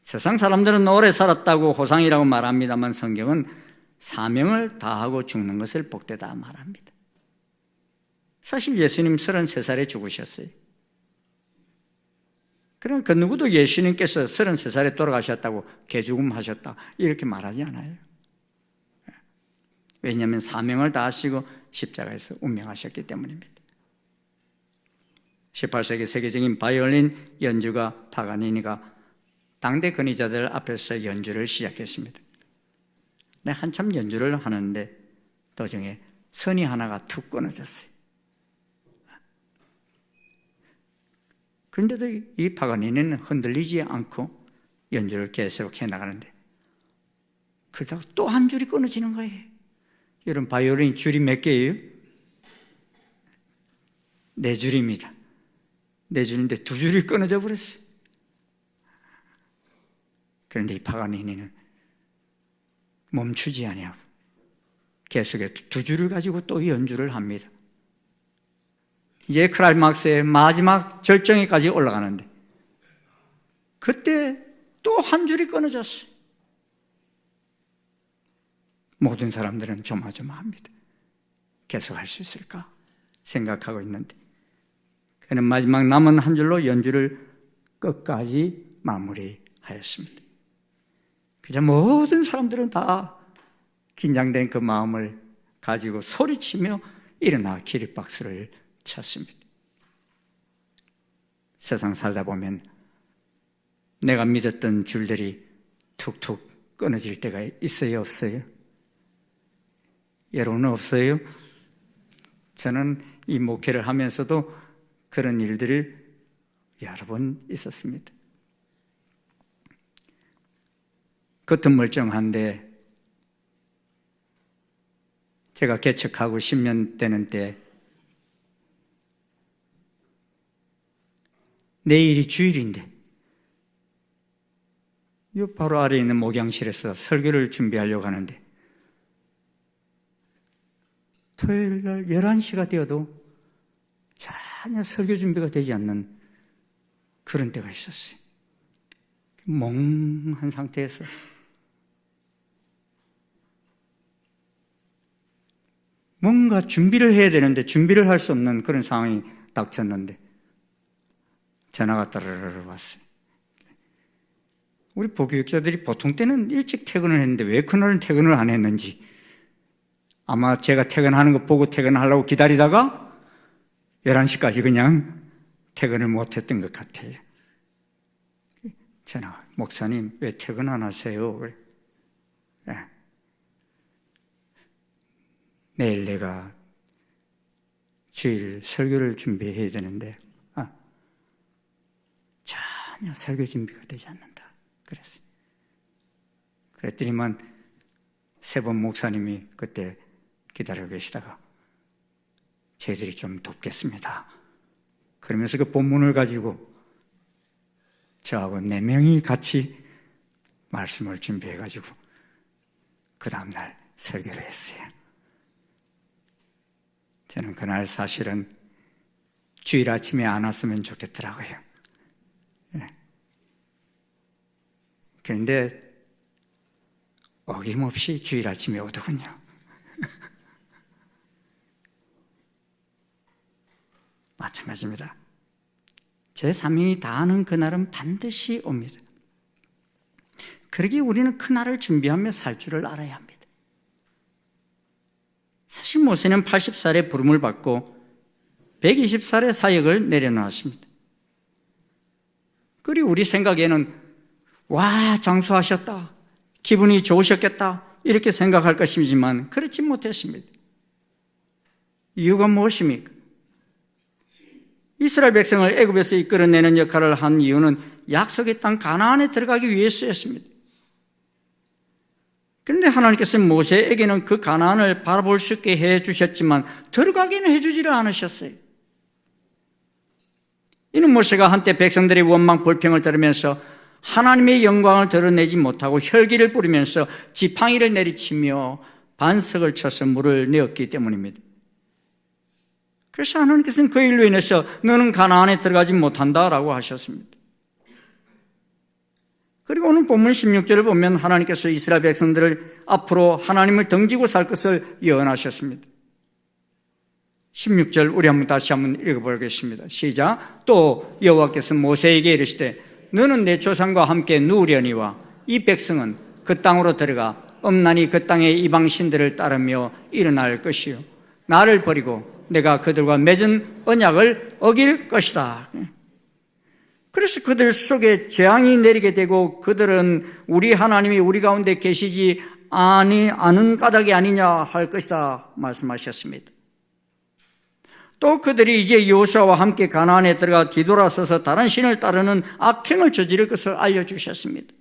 세상 사람들은 오래 살았다고 호상이라고 말합니다만 성경은 사명을 다하고 죽는 것을 복되다 말합니다. 사실 예수님 33살에 죽으셨어요. 그러나 그 누구도 예수님께서 33살에 돌아가셨다고 개죽음하셨다 이렇게 말하지 않아요. 왜냐하면 사명을 다하시고 십자가에서 운명하셨기 때문입니다. 18세기 세계적인 바이올린 연주가 파가니니가 당대 권위자들 앞에서 연주를 시작했습니다. 한참 연주를 하는데 도중에 선이 하나가 툭 끊어졌어요. 그런데도 이 파가니니는 흔들리지 않고 연주를 계속 해나가는데 그러다가 또 한 줄이 끊어지는 거예요. 여러분 바이올린 줄이 몇 개예요? 4줄입니다. 4줄인데 2줄이 끊어져 버렸어요. 그런데 이 파가니니는 멈추지 아니하고 계속해서 2줄을 가지고 또 연주를 합니다. 이제 클라이막스의 마지막 절정에까지 올라가는데 그때 또 한 줄이 끊어졌어요. 모든 사람들은 조마조마합니다. 계속 할 수 있을까 생각하고 있는데 그는 마지막 남은 한 줄로 연주를 끝까지 마무리하였습니다. 그저 모든 사람들은 다 긴장된 그 마음을 가지고 소리치며 일어나 기립박수를 쳤습니다. 세상 살다 보면 내가 믿었던 줄들이 툭툭 끊어질 때가 있어요, 없어요? 여러분은 없어요? 저는 이 목회를 하면서도 그런 일들을 여러 번 있었습니다. 겉은 멀쩡한데 제가 개척하고 10년 되는 때 내일이 주일인데 이 바로 아래에 있는 목양실에서 설교를 준비하려고 하는데 토요일 날 11시가 되어도 전혀 설교 준비가 되지 않는 그런 때가 있었어요. 멍한 상태에서 뭔가 준비를 해야 되는데 준비를 할 수 없는 그런 상황이 닥쳤는데 전화가 따르르 왔어요. 우리 부교육자들이 보통 때는 일찍 퇴근을 했는데 왜 그날은 퇴근을 안 했는지 아마 제가 퇴근하는 거 보고 퇴근하려고 기다리다가 11시까지 그냥 퇴근을 못했던 것 같아요. 전화, 목사님 왜 퇴근 안 하세요? 그래. 네. 내일 내가 주일 설교를 준비해야 되는데 전혀 설교 준비가 되지 않는다. 그랬어요. 그랬더니만 세 번 목사님이 그때 기다리고 계시다가 저희들이 좀 돕겠습니다. 그러면서 그 본문을 가지고 저하고 4명이 같이 말씀을 준비해가지고 그 다음날 설교를 했어요. 저는 그날 사실은 주일 아침에 안 왔으면 좋겠더라고요. 그런데 어김없이 주일 아침에 오더군요. 마찬가지입니다. 제 사명이 다하는 그날은 반드시 옵니다. 그러기에 우리는 그날을 준비하며 살 줄을 알아야 합니다. 사실 모세는 80살에 부름을 받고 120살의 사역을 내려놓았습니다. 그리고 우리 생각에는 와, 장수하셨다, 기분이 좋으셨겠다 이렇게 생각할 것이지만 그렇지 못했습니다. 이유가 무엇입니까? 이스라엘 백성을 애굽에서 이끌어내는 역할을 한 이유는 약속의 땅 가나안에 들어가기 위해서였습니다. 그런데 하나님께서 모세에게는 그 가나안을 바라볼 수 있게 해주셨지만 들어가기는 해주지를 않으셨어요. 이는 모세가 한때 백성들의 원망 불평을 들으면서 하나님의 영광을 드러내지 못하고 혈기를 부리면서 지팡이를 내리치며 반석을 쳐서 물을 내었기 때문입니다. 그래서 하나님께서는 그 일로 인해서 너는 가나안에 들어가지 못한다라고 하셨습니다. 그리고 오늘 본문 16절을 보면 하나님께서 이스라엘 백성들을 앞으로 하나님을 등지고 살 것을 예언하셨습니다. 16절 우리 다시 한번 읽어보겠습니다. 시작. 또 여호와께서 모세에게 이르시되 너는 내 조상과 함께 누우려니와 이 백성은 그 땅으로 들어가 엄란히 그 땅의 이방 신들을 따르며 일어날 것이요 나를 버리고 내가 그들과 맺은 언약을 어길 것이다. 그래서 그들 속에 재앙이 내리게 되고 그들은 우리 하나님이 우리 가운데 계시지 않은 까닭이 아니냐 할 것이다 말씀하셨습니다. 또 그들이 이제 여호수아와 함께 가나안에 들어가 뒤돌아서서 다른 신을 따르는 악행을 저지를 것을 알려주셨습니다.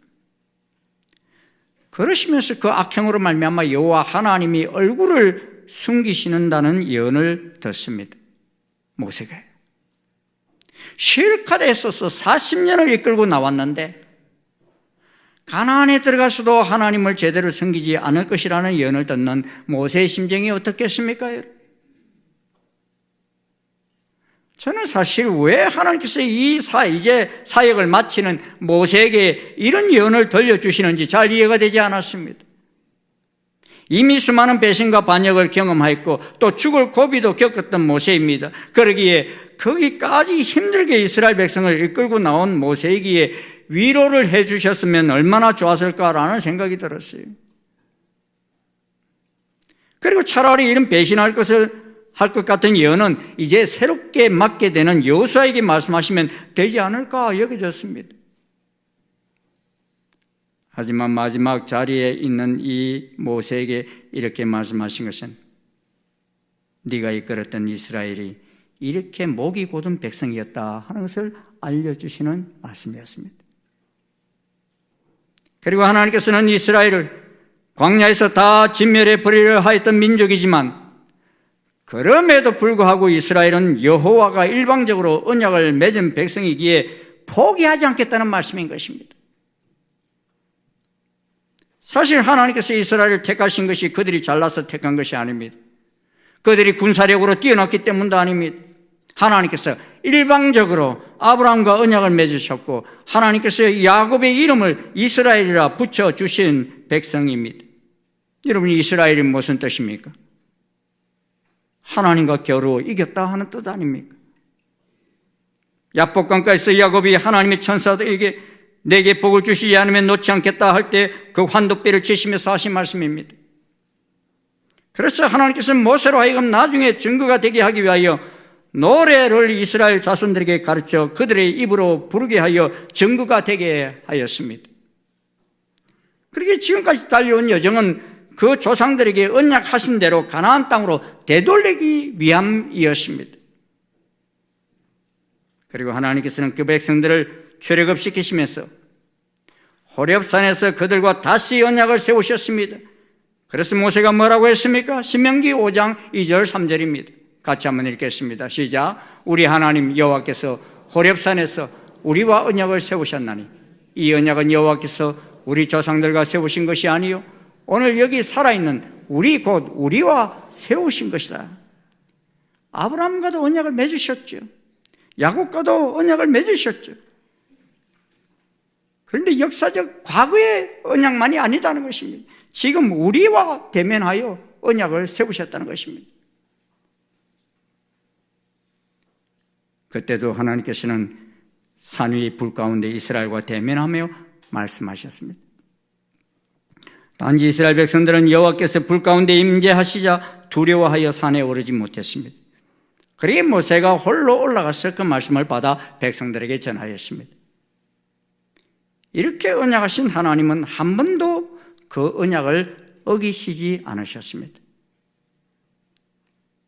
그러시면서 그 악행으로 말미암아 여호와 하나님이 얼굴을 숨기시는다는 예언을 듣습니다. 모세가 실컷 애써서 40년을 이끌고 나왔는데 가나안에 들어가서도 하나님을 제대로 섬기지 않을 것이라는 예언을 듣는 모세의 심정이 어떻겠습니까? 저는 사실 왜 하나님께서 이제 사역을 마치는 모세에게 이런 예언을 들려주시는지 잘 이해가 되지 않았습니다. 이미 수많은 배신과 반역을 경험하였고 또 죽을 고비도 겪었던 모세입니다. 그러기에 거기까지 힘들게 이스라엘 백성을 이끌고 나온 모세에게 위로를 해주셨으면 얼마나 좋았을까라는 생각이 들었어요. 그리고 차라리 이런 배신할 것을 할 것 같은 예언은 이제 새롭게 맡게 되는 여호수아에게 말씀하시면 되지 않을까 여겨졌습니다. 하지만 마지막 자리에 있는 이 모세에게 이렇게 말씀하신 것은 네가 이끌었던 이스라엘이 이렇게 목이 곧은 백성이었다 하는 것을 알려주시는 말씀이었습니다. 그리고 하나님께서는 이스라엘을 광야에서 다 진멸해 버리려 하였던 민족이지만 그럼에도 불구하고 이스라엘은 여호와가 일방적으로 언약을 맺은 백성이기에 포기하지 않겠다는 말씀인 것입니다. 사실 하나님께서 이스라엘을 택하신 것이 그들이 잘나서 택한 것이 아닙니다. 그들이 군사력으로 뛰어났기 때문도 아닙니다. 하나님께서 일방적으로 아브라함과 언약을 맺으셨고 하나님께서 야곱의 이름을 이스라엘이라 붙여주신 백성입니다. 여러분, 이스라엘이 무슨 뜻입니까? 하나님과 겨루 이겼다 하는 뜻 아닙니까? 야복강가에서 야곱이 하나님의 천사들에게 내게 복을 주시지 않으면 놓지 않겠다 할 때 그 환도뼈를 치시면서 하신 말씀입니다. 그래서 하나님께서는 모세로 하여금 나중에 증거가 되게 하기 위하여 노래를 이스라엘 자손들에게 가르쳐 그들의 입으로 부르게 하여 증거가 되게 하였습니다. 그렇게 지금까지 달려온 여정은 그 조상들에게 언약하신 대로 가나안 땅으로 되돌리기 위함이었습니다. 그리고 하나님께서는 그 백성들을 출애굽시키시면서 호렙산에서 그들과 다시 언약을 세우셨습니다. 그래서 모세가 뭐라고 했습니까? 신명기 5장 2절 3절입니다. 같이 한번 읽겠습니다. 시작. 우리 하나님 여호와께서 호렙산에서 우리와 언약을 세우셨나니 이 언약은 여호와께서 우리 조상들과 세우신 것이 아니요 오늘 여기 살아있는 우리 곧 우리와 세우신 것이다. 아브라함과도 언약을 맺으셨죠. 야곱과도 언약을 맺으셨죠. 그런데 역사적 과거의 언약만이 아니다는 것입니다. 지금 우리와 대면하여 언약을 세우셨다는 것입니다. 그때도 하나님께서는 산 위 불 가운데 이스라엘과 대면하며 말씀하셨습니다. 단지 이스라엘 백성들은 여호와께서 불 가운데 임재하시자 두려워하여 산에 오르지 못했습니다. 그러기에 모세가 홀로 올라가서 그 말씀을 받아 백성들에게 전하였습니다. 이렇게 언약하신 하나님은 한 번도 그 언약을 어기시지 않으셨습니다.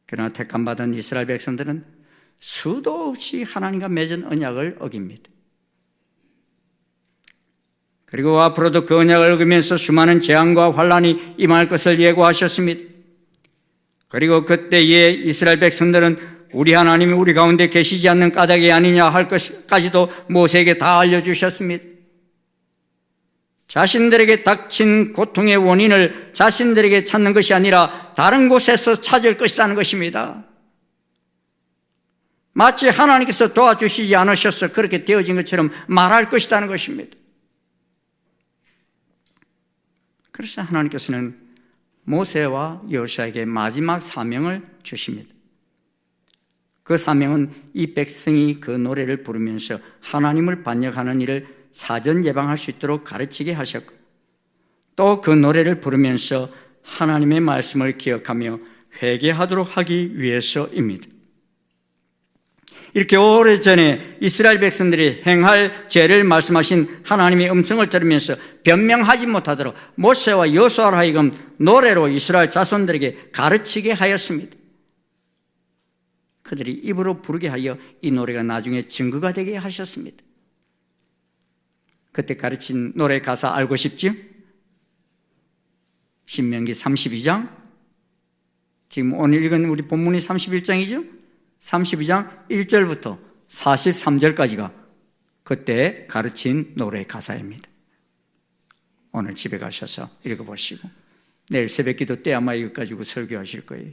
그러나 택함받은 이스라엘 백성들은 수도 없이 하나님과 맺은 언약을 어깁니다. 그리고 앞으로도 그 언약을 어기면서 수많은 재앙과 환란이 임할 것을 예고하셨습니다. 그리고 그때에 이스라엘 백성들은 우리 하나님이 우리 가운데 계시지 않는 까닭이 아니냐 할 것까지도 모세에게 다 알려주셨습니다. 자신들에게 닥친 고통의 원인을 자신들에게 찾는 것이 아니라 다른 곳에서 찾을 것이라는 것입니다. 마치 하나님께서 도와주시지 않으셔서 그렇게 되어진 것처럼 말할 것이라는 것입니다. 그래서 하나님께서는 모세와 여호수아에게 마지막 사명을 주십니다. 그 사명은 이 백성이 그 노래를 부르면서 하나님을 반역하는 일을 사전 예방할 수 있도록 가르치게 하셨고 또 그 노래를 부르면서 하나님의 말씀을 기억하며 회개하도록 하기 위해서입니다. 이렇게 오래전에 이스라엘 백성들이 행할 죄를 말씀하신 하나님의 음성을 들으면서 변명하지 못하도록 모세와 여호수아로 하여금 노래로 이스라엘 자손들에게 가르치게 하였습니다. 그들이 입으로 부르게 하여 이 노래가 나중에 증거가 되게 하셨습니다. 그때 가르친 노래 가사 알고 싶지요? 신명기 32장, 지금 오늘 읽은 우리 본문이 31장이죠? 32장 1절부터 43절까지가 그때 가르친 노래 가사입니다. 오늘 집에 가셔서 읽어보시고 내일 새벽 기도 때 아마 이것 가지고 설교하실 거예요.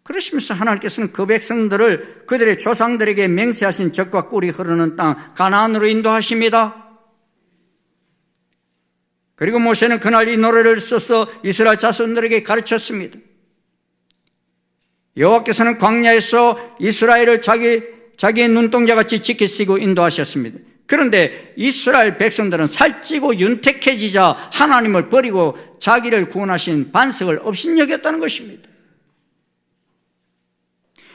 그러시면서 하나님께서는 그 백성들을 그들의 조상들에게 맹세하신 젖과 꿀이 흐르는 땅 가나안으로 인도하십니다. 그리고 모세는 그날 이 노래를 써서 이스라엘 자손들에게 가르쳤습니다. 여호와께서는 광야에서 이스라엘을 자기의 눈동자같이 지키시고 인도하셨습니다. 그런데 이스라엘 백성들은 살찌고 윤택해지자 하나님을 버리고 자기를 구원하신 반석을 업신여겼다는 것입니다.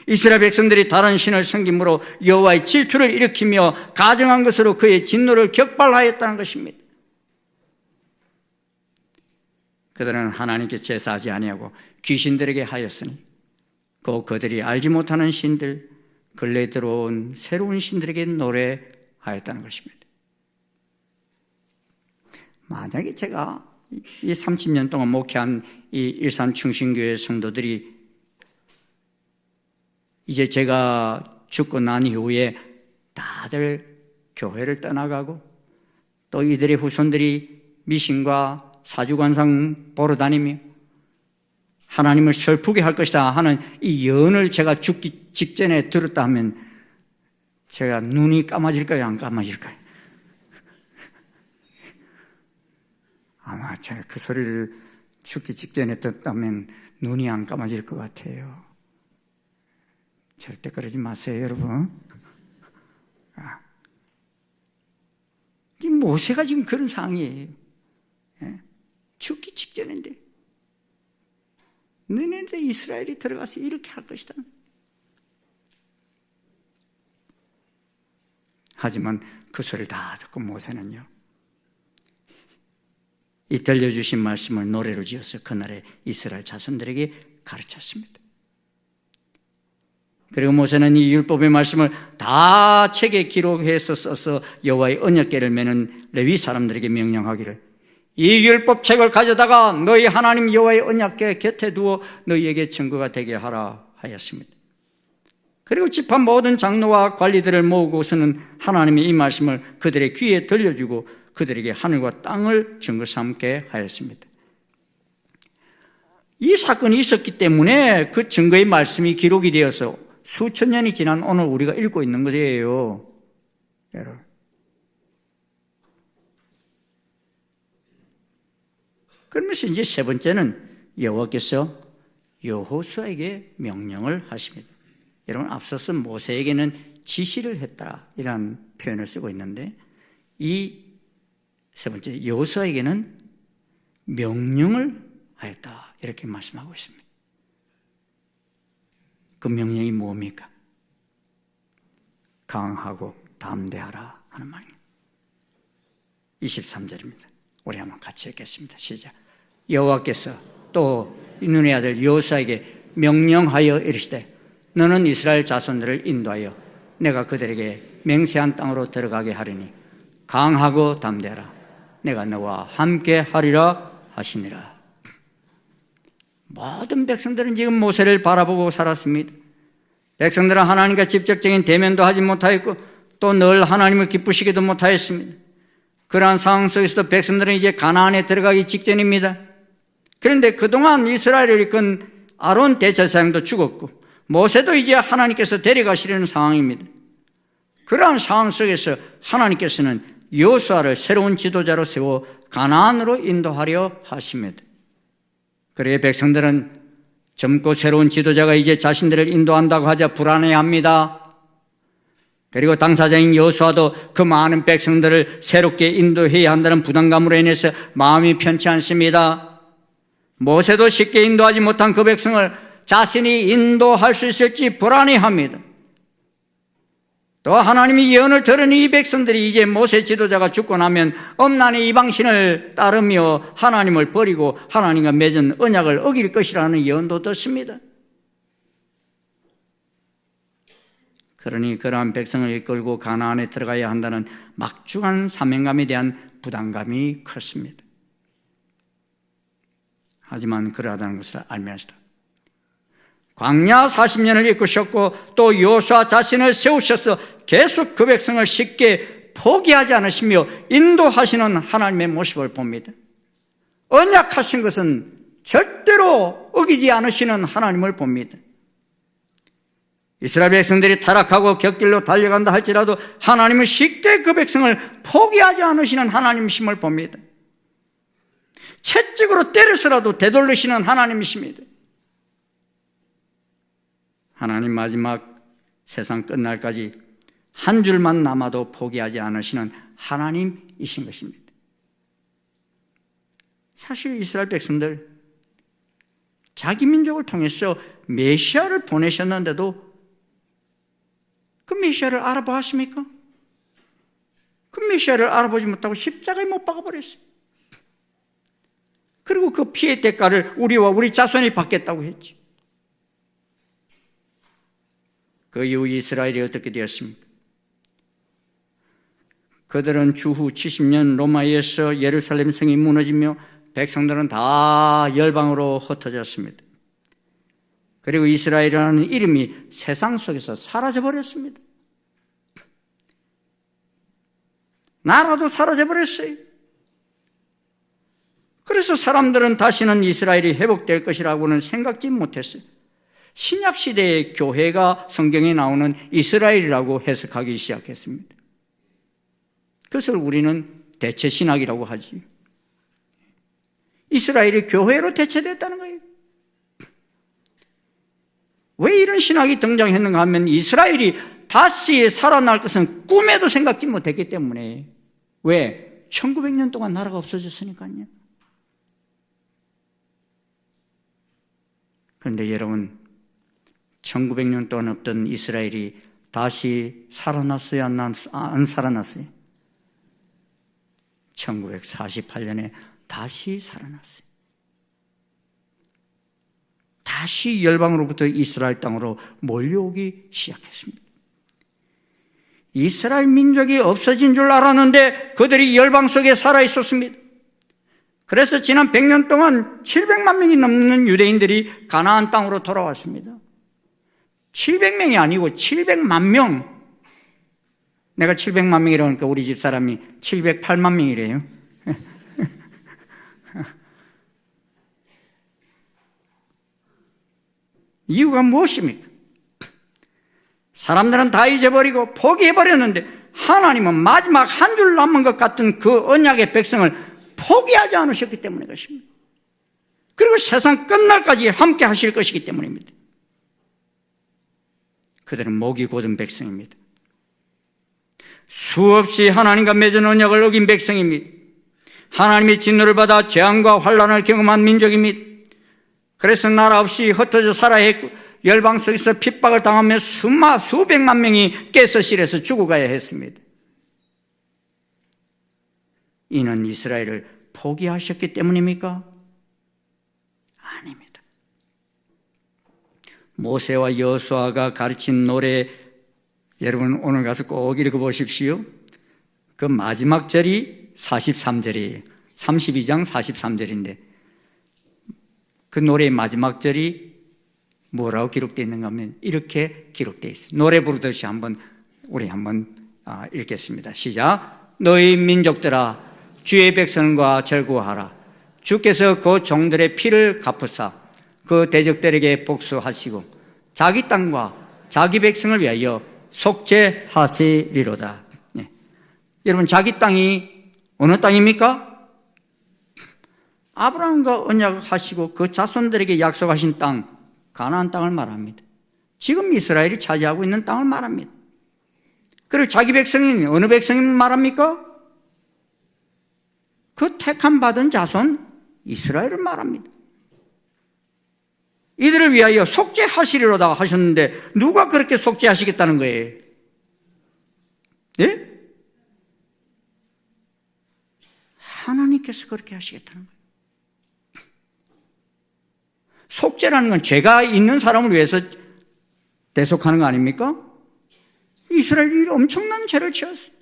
이스라엘 백성들이 다른 신을 섬김으로 여호와의 질투를 일으키며 가정한 것으로 그의 진노를 격발하였다는 것입니다. 그들은 하나님께 제사하지 아니하고 귀신들에게 하였으니 그들이 알지 못하는 신들, 근래에 들어온 새로운 신들에게 노래하였다는 것입니다. 만약에 제가 이 30년 동안 목회한 이 일산 충신교회 성도들이 이제 제가 죽고 난 이후에 다들 교회를 떠나가고 또 이들의 후손들이 미신과 사주관상 보러 다니며 하나님을 슬프게 할 것이다 하는 이 예언을 제가 죽기 직전에 들었다 하면 제가 눈이 감아질까요? 안 감아질까요? 아마 제가 그 소리를 죽기 직전에 듣다면 눈이 안 감아질 것 같아요. 절대 그러지 마세요, 여러분. 지금 모세가 지금 그런 상황이에요. 죽기 직전인데 너네들 이스라엘이 들어가서 이렇게 할 것이다. 하지만 그 소리를 다 듣고 모세는요, 이 들려주신 말씀을 노래로 지어서 그날의 이스라엘 자손들에게 가르쳤습니다. 그리고 모세는 이 율법의 말씀을 다 책에 기록해서 써서 여호와의 언약궤를 매는 레위 사람들에게 명령하기를, 이 율법책을 가져다가 너희 하나님 여호와의 언약궤 곁에 두어 너희에게 증거가 되게 하라 하였습니다. 그리고 집안 모든 장로와 관리들을 모으고서는 하나님의 이 말씀을 그들의 귀에 들려주고 그들에게 하늘과 땅을 증거 삼게 하였습니다. 이 사건이 있었기 때문에 그 증거의 말씀이 기록이 되어서 수천 년이 지난 오늘 우리가 읽고 있는 것이에요. 여러분, 그러면서 이제 세 번째는 여호와께서 여호수아에게 명령을 하십니다. 여러분, 앞서서 모세에게는 지시를 했다 이런 표현을 쓰고 있는데 이 세 번째 여호수아에게는 명령을 하였다 이렇게 말씀하고 있습니다. 그 명령이 뭡니까? 강하고 담대하라 하는 말입니다. 23절입니다. 우리 한번 같이 읽겠습니다. 시작. 여호와께서 또 눈의 아들 여호수아에게 명령하여 이르시되 너는 이스라엘 자손들을 인도하여 내가 그들에게 맹세한 땅으로 들어가게 하리니 강하고 담대하라. 내가 너와 함께 하리라 하시니라. 모든 백성들은 지금 모세를 바라보고 살았습니다. 백성들은 하나님과 직접적인 대면도 하지 못하였고 또 늘 하나님을 기쁘시게도 못하였습니다. 그러한 상황 속에서도 백성들은 이제 가나안에 들어가기 직전입니다. 그런데 그동안 이스라엘을 이끈 아론 대제사장도 죽었고 모세도 이제 하나님께서 데려가시려는 상황입니다. 그러한 상황 속에서 하나님께서는 여호수아를 새로운 지도자로 세워 가나안으로 인도하려 하십니다. 그래야 백성들은 젊고 새로운 지도자가 이제 자신들을 인도한다고 하자 불안해합니다. 그리고 당사자인 여호수아도 그 많은 백성들을 새롭게 인도해야 한다는 부담감으로 인해서 마음이 편치 않습니다. 모세도 쉽게 인도하지 못한 그 백성을 자신이 인도할 수 있을지 불안해합니다. 또 하나님이 예언을 들은 이 백성들이 이제 모세 지도자가 죽고 나면 엄난의 이방신을 따르며 하나님을 버리고 하나님과 맺은 언약을 어길 것이라는 예언도 듣습니다. 그러니 그러한 백성을 이끌고 가나안에 들어가야 한다는 막중한 사명감에 대한 부담감이 컸습니다. 하지만 그러하다는 것을 알면서도 광야 40년을 이끄셨고 또 여호수아 자신을 세우셔서 계속 그 백성을 쉽게 포기하지 않으시며 인도하시는 하나님의 모습을 봅니다. 언약하신 것은 절대로 어기지 않으시는 하나님을 봅니다. 이스라엘 백성들이 타락하고 곁길로 달려간다 할지라도 하나님은 쉽게 그 백성을 포기하지 않으시는 하나님이심을 봅니다. 채찍으로 때려서라도 되돌리시는 하나님이십니다. 하나님 마지막 세상 끝날까지 한 줄만 남아도 포기하지 않으시는 하나님이신 것입니다. 사실 이스라엘 백성들 자기 민족을 통해서 메시아를 보내셨는데도 그 메시아를 알아보았습니까? 그 메시아를 알아보지 못하고 십자가에 못 박아버렸어요. 그리고 그 피의 대가를 우리와 우리 자손이 받겠다고 했죠. 그 이후 이스라엘이 어떻게 되었습니까? 그들은 주후 70년 로마에서 예루살렘 성이 무너지며 백성들은 다 열방으로 흩어졌습니다. 그리고 이스라엘이라는 이름이 세상 속에서 사라져버렸습니다. 나라도 사라져버렸어요. 그래서 사람들은 다시는 이스라엘이 회복될 것이라고는 생각지 못했어요. 신약시대의 교회가 성경에 나오는 이스라엘이라고 해석하기 시작했습니다. 그것을 우리는 대체신학이라고 하지. 이스라엘이 교회로 대체됐다는 거예요. 왜 이런 신학이 등장했는가 하면 이스라엘이 다시 살아날 것은 꿈에도 생각지 못했기 때문에. 왜? 1900년 동안 나라가 없어졌으니까요. 그런데 여러분, 1900년 동안 없던 이스라엘이 다시 살아났어요? 안 살아났어요? 1948년에 다시 살아났어요. 다시 열방으로부터 이스라엘 땅으로 몰려오기 시작했습니다. 이스라엘 민족이 없어진 줄 알았는데 그들이 열방 속에 살아있었습니다. 그래서 지난 100년 동안 700만 명이 넘는 유대인들이 가나안 땅으로 돌아왔습니다. 700명이 아니고 700만 명. 내가 700만 명이라고 하니까 우리 집 사람이 708만 명이래요. 이유가 무엇입니까? 사람들은 다 잊어버리고 포기해버렸는데 하나님은 마지막 한 줄 남은 것 같은 그 언약의 백성을 포기하지 않으셨기 때문에 그렇습니다. 그리고 세상 끝날까지 함께 하실 것이기 때문입니다. 그들은 목이 곧은 백성입니다. 수없이 하나님과 맺은 언약을 어긴 백성입니다. 하나님의 진노를 받아 재앙과 환난을 경험한 민족입니다. 그래서 나라 없이 흩어져 살아야 했고 열방 속에서 핍박을 당하며 수백만 명이 가스실에서 죽어가야 했습니다. 이는 이스라엘을 포기하셨기 때문입니까? 아닙니다. 모세와 여호수아가 가르친 노래, 여러분 오늘 가서 꼭 읽어보십시오. 그 마지막 절이 43절이에요. 32장 43절인데 그 노래의 마지막 절이 뭐라고 기록되어 있는가 하면 이렇게 기록되어 있어요. 노래 부르듯이 우리 한번 읽겠습니다. 시작. 너희 민족들아 주의 백성과 절구하라. 주께서 그 종들의 피를 갚으사 그 대적들에게 복수하시고 자기 땅과 자기 백성을 위하여 속죄하시리로다. 네. 여러분 자기 땅이 어느 땅입니까? 아브라함과 언약하시고 그 자손들에게 약속하신 땅, 가나안 땅을 말합니다. 지금 이스라엘이 차지하고 있는 땅을 말합니다. 그리고 자기 백성이 어느 백성을 말합니까? 그 택함 받은 자손 이스라엘을 말합니다. 이들을 위하여 속죄하시리로다 하셨는데 누가 그렇게 속죄하시겠다는 거예요? 예? 하나님께서 그렇게 하시겠다는 거예요. 속죄라는 건 죄가 있는 사람을 위해서 대속하는 거 아닙니까? 이스라엘이 엄청난 죄를 지었어요.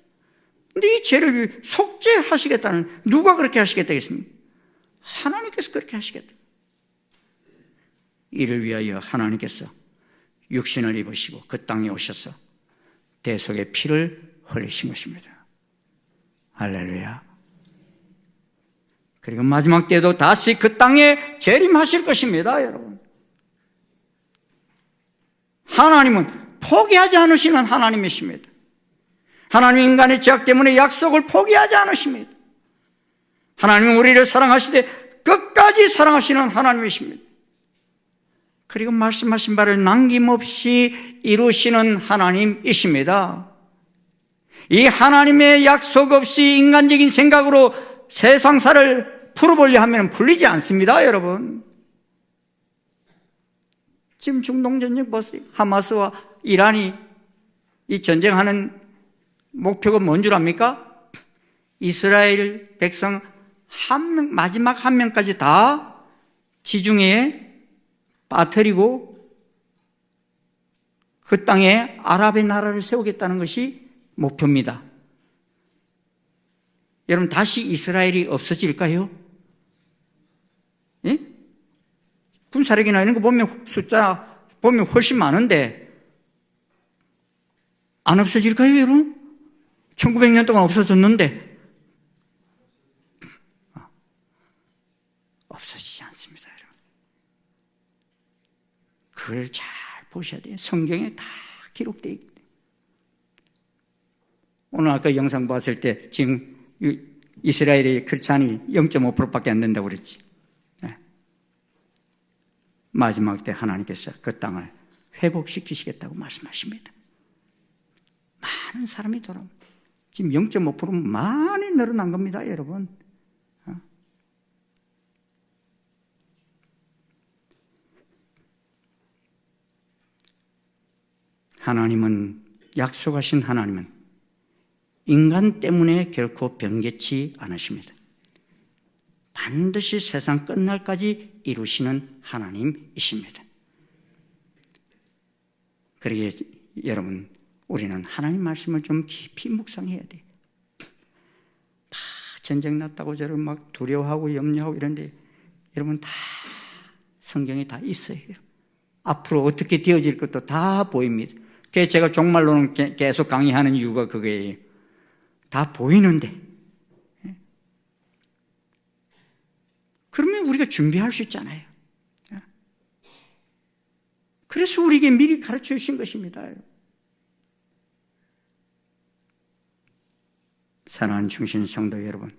근데 이 죄를 속죄하시겠다는, 누가 그렇게 하시겠다겠습니까? 하나님께서 그렇게 하시겠다. 이를 위하여 하나님께서 육신을 입으시고 그 땅에 오셔서 대속의 피를 흘리신 것입니다. 할렐루야. 그리고 마지막 때도 다시 그 땅에 재림하실 것입니다, 여러분. 하나님은 포기하지 않으시는 하나님이십니다. 하나님 인간의 죄악 때문에 약속을 포기하지 않으십니다. 하나님은 우리를 사랑하시되 끝까지 사랑하시는 하나님이십니다. 그리고 말씀하신 바를 남김없이 이루시는 하나님이십니다. 이 하나님의 약속 없이 인간적인 생각으로 세상사를 풀어보려 하면 풀리지 않습니다, 여러분. 지금 중동 전쟁 보세요. 하마스와 이란이 이 전쟁하는 목표가 뭔 줄 압니까? 이스라엘 백성 마지막 한 명까지 다 지중해에 빠뜨리고 그 땅에 아랍의 나라를 세우겠다는 것이 목표입니다. 여러분, 다시 이스라엘이 없어질까요? 예? 군사력이나 이런 거 보면 숫자 보면 훨씬 많은데 안 없어질까요, 여러분? 1900년 동안 없어졌는데 없어지지 않습니다, 여러분. 그걸 잘 보셔야 돼요. 성경에 다 기록되어 있기 때문에. 오늘 아까 영상 봤을 때 지금 이스라엘의 크리스찬이 0.5%밖에 안 된다고 그랬지. 네. 마지막 때 하나님께서 그 땅을 회복시키시겠다고 말씀하십니다. 많은 사람이 돌아옵니다. 지금 0.5%면 많이 늘어난 겁니다, 여러분. 하나님은, 약속하신 하나님은 인간 때문에 결코 변개치 않으십니다. 반드시 세상 끝날까지 이루시는 하나님이십니다. 그러기에 여러분, 우리는 하나님 말씀을 좀 깊이 묵상해야 돼요. 전쟁 났다고 저를 막 두려워하고 염려하고 이런데 여러분, 다 성경에 다 있어요. 앞으로 어떻게 되어질 것도 다 보입니다. 그래서 제가 종말론은 계속 강의하는 이유가 그거예요. 다 보이는데. 그러면 우리가 준비할 수 있잖아요. 그래서 우리에게 미리 가르쳐 주신 것입니다. 사랑하는 충신 성도 여러분,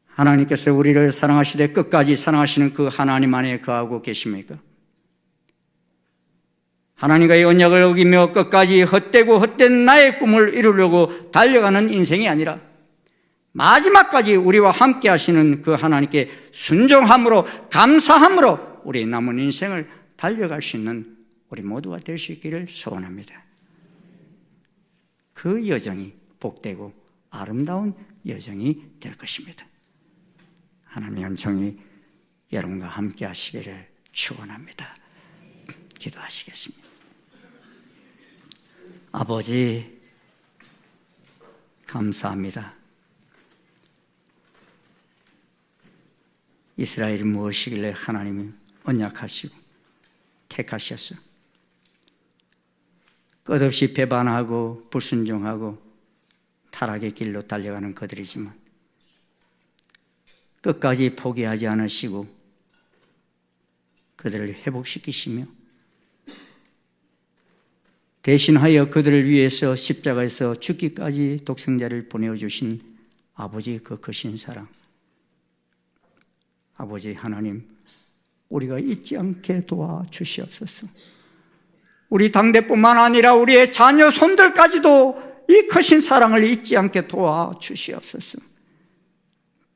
하나님께서 우리를 사랑하시되 끝까지 사랑하시는 그 하나님 안에 거하고 계십니까? 하나님과의 언약을 어기며 끝까지 헛되고 헛된 나의 꿈을 이루려고 달려가는 인생이 아니라 마지막까지 우리와 함께 하시는 그 하나님께 순종함으로, 감사함으로 우리의 남은 인생을 달려갈 수 있는 우리 모두가 될 수 있기를 소원합니다. 그 여정이 복되고 아름다운 여정이 될 것입니다. 하나님의 은총이 여러분과 함께 하시기를 축원합니다. 기도하시겠습니다. 아버지, 감사합니다. 이스라엘이 무엇이길래 하나님이 언약하시고 택하셨어? 끝없이 배반하고 불순종하고 타락의 길로 달려가는 그들이지만 끝까지 포기하지 않으시고 그들을 회복시키시며 대신하여 그들을 위해서 십자가에서 죽기까지 독생자를 보내주신 아버지 그 크신 사랑, 아버지 하나님, 우리가 잊지 않게 도와주시옵소서. 우리 당대뿐만 아니라 우리의 자녀 손들까지도 이 크신 사랑을 잊지 않게 도와주시옵소서.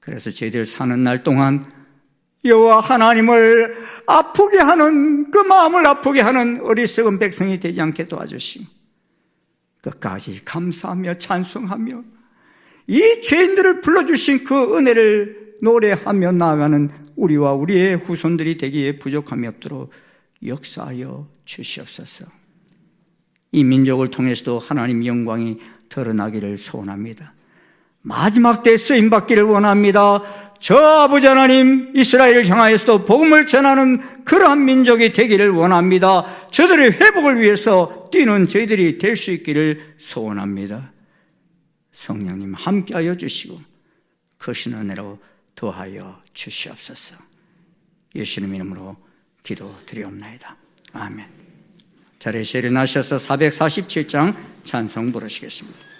그래서 저희들 사는 날 동안 여호와 하나님을 아프게 하는, 그 마음을 아프게 하는 어리석은 백성이 되지 않게 도와주시고 끝까지 감사하며 찬송하며 이 죄인들을 불러주신 그 은혜를 노래하며 나아가는 우리와 우리의 후손들이 되기에 부족함이 없도록 역사하여 주시옵소서. 이 민족을 통해서도 하나님 영광이 드러나기를 소원합니다. 마지막 때에 쓰임받기를 원합니다. 저 아버지 하나님, 이스라엘을 향하여서도 복음을 전하는 그러한 민족이 되기를 원합니다. 저들의 회복을 위해서 뛰는 저희들이 될 수 있기를 소원합니다. 성령님 함께하여 주시고 크신 은혜로 도하여 주시옵소서. 예수님 이름으로 기도드리옵나이다. 아멘. 자리에서 일어나셔서 447장 찬송 부르시겠습니다.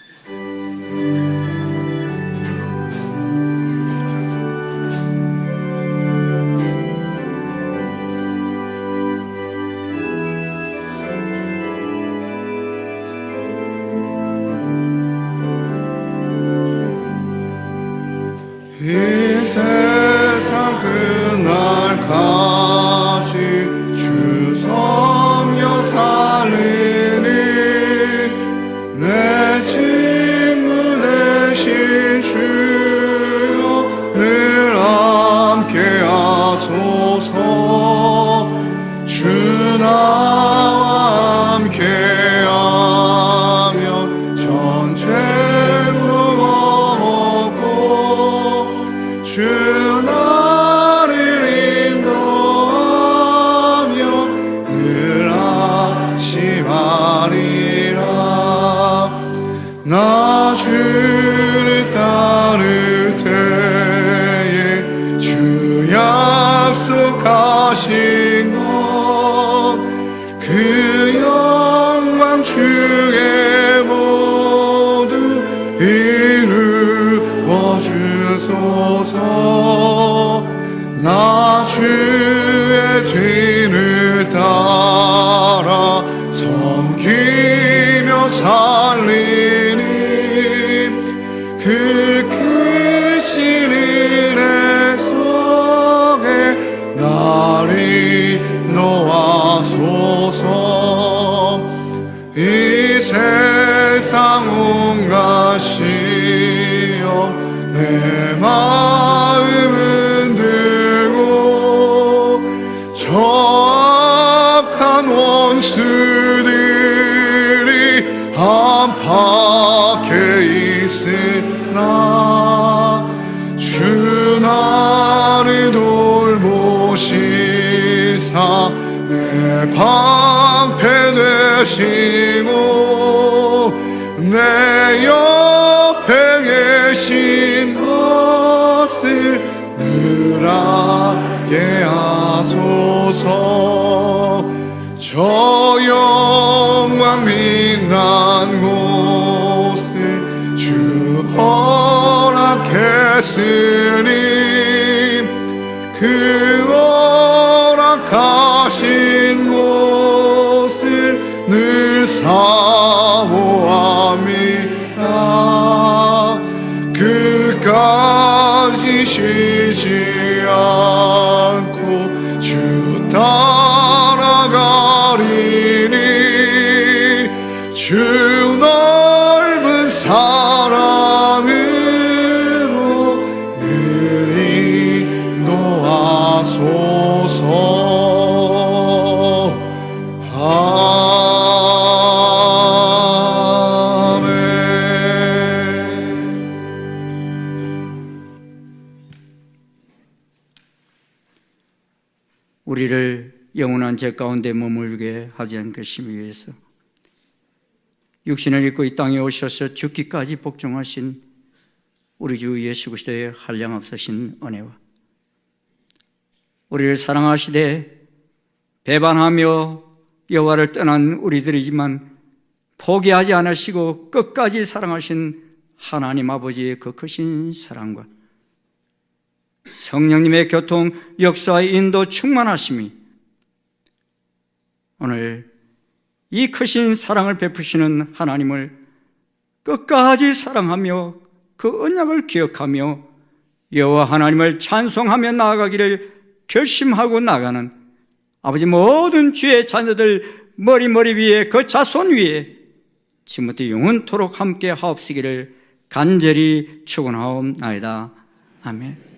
섬기며 살리니 그 크신 은혜 속에 나를 놓아소서. 이 세상 온갖 시험 내 마음은 들고 저악한 원수들이 안팎에 있으나 주 나를 돌보시사 내 방패 되시고 내 옆에 계신 것을 늘 알게 하소서. 저 영광 빛난 곳을 주 허락했으니 그 허락하신 곳을 늘 사모합니다. 끝까지 쉬지 않고 주 따라가리니 주 넓은 사랑으로 늘 인도하소서. 아멘. 우리를 영원한 죄 가운데 머물게 하지 않겠심을 위해서 육신을 입고 이 땅에 오셔서 죽기까지 복종하신 우리 주 예수 그리스도의 한량없으신 은혜와 우리를 사랑하시되 배반하며 여호와를 떠난 우리들이지만 포기하지 않으시고 끝까지 사랑하신 하나님 아버지의 그 크신 사랑과 성령님의 교통, 역사의 인도 충만하심이 오늘 이 크신 사랑을 베푸시는 하나님을 끝까지 사랑하며 그 언약을 기억하며 여호와 하나님을 찬송하며 나아가기를 결심하고 나가는 아버지 모든 주의 자녀들 머리 위에 그 자손 위에 지금부터 영원토록 함께 하옵시기를 간절히 축원하옵나이다. 아멘.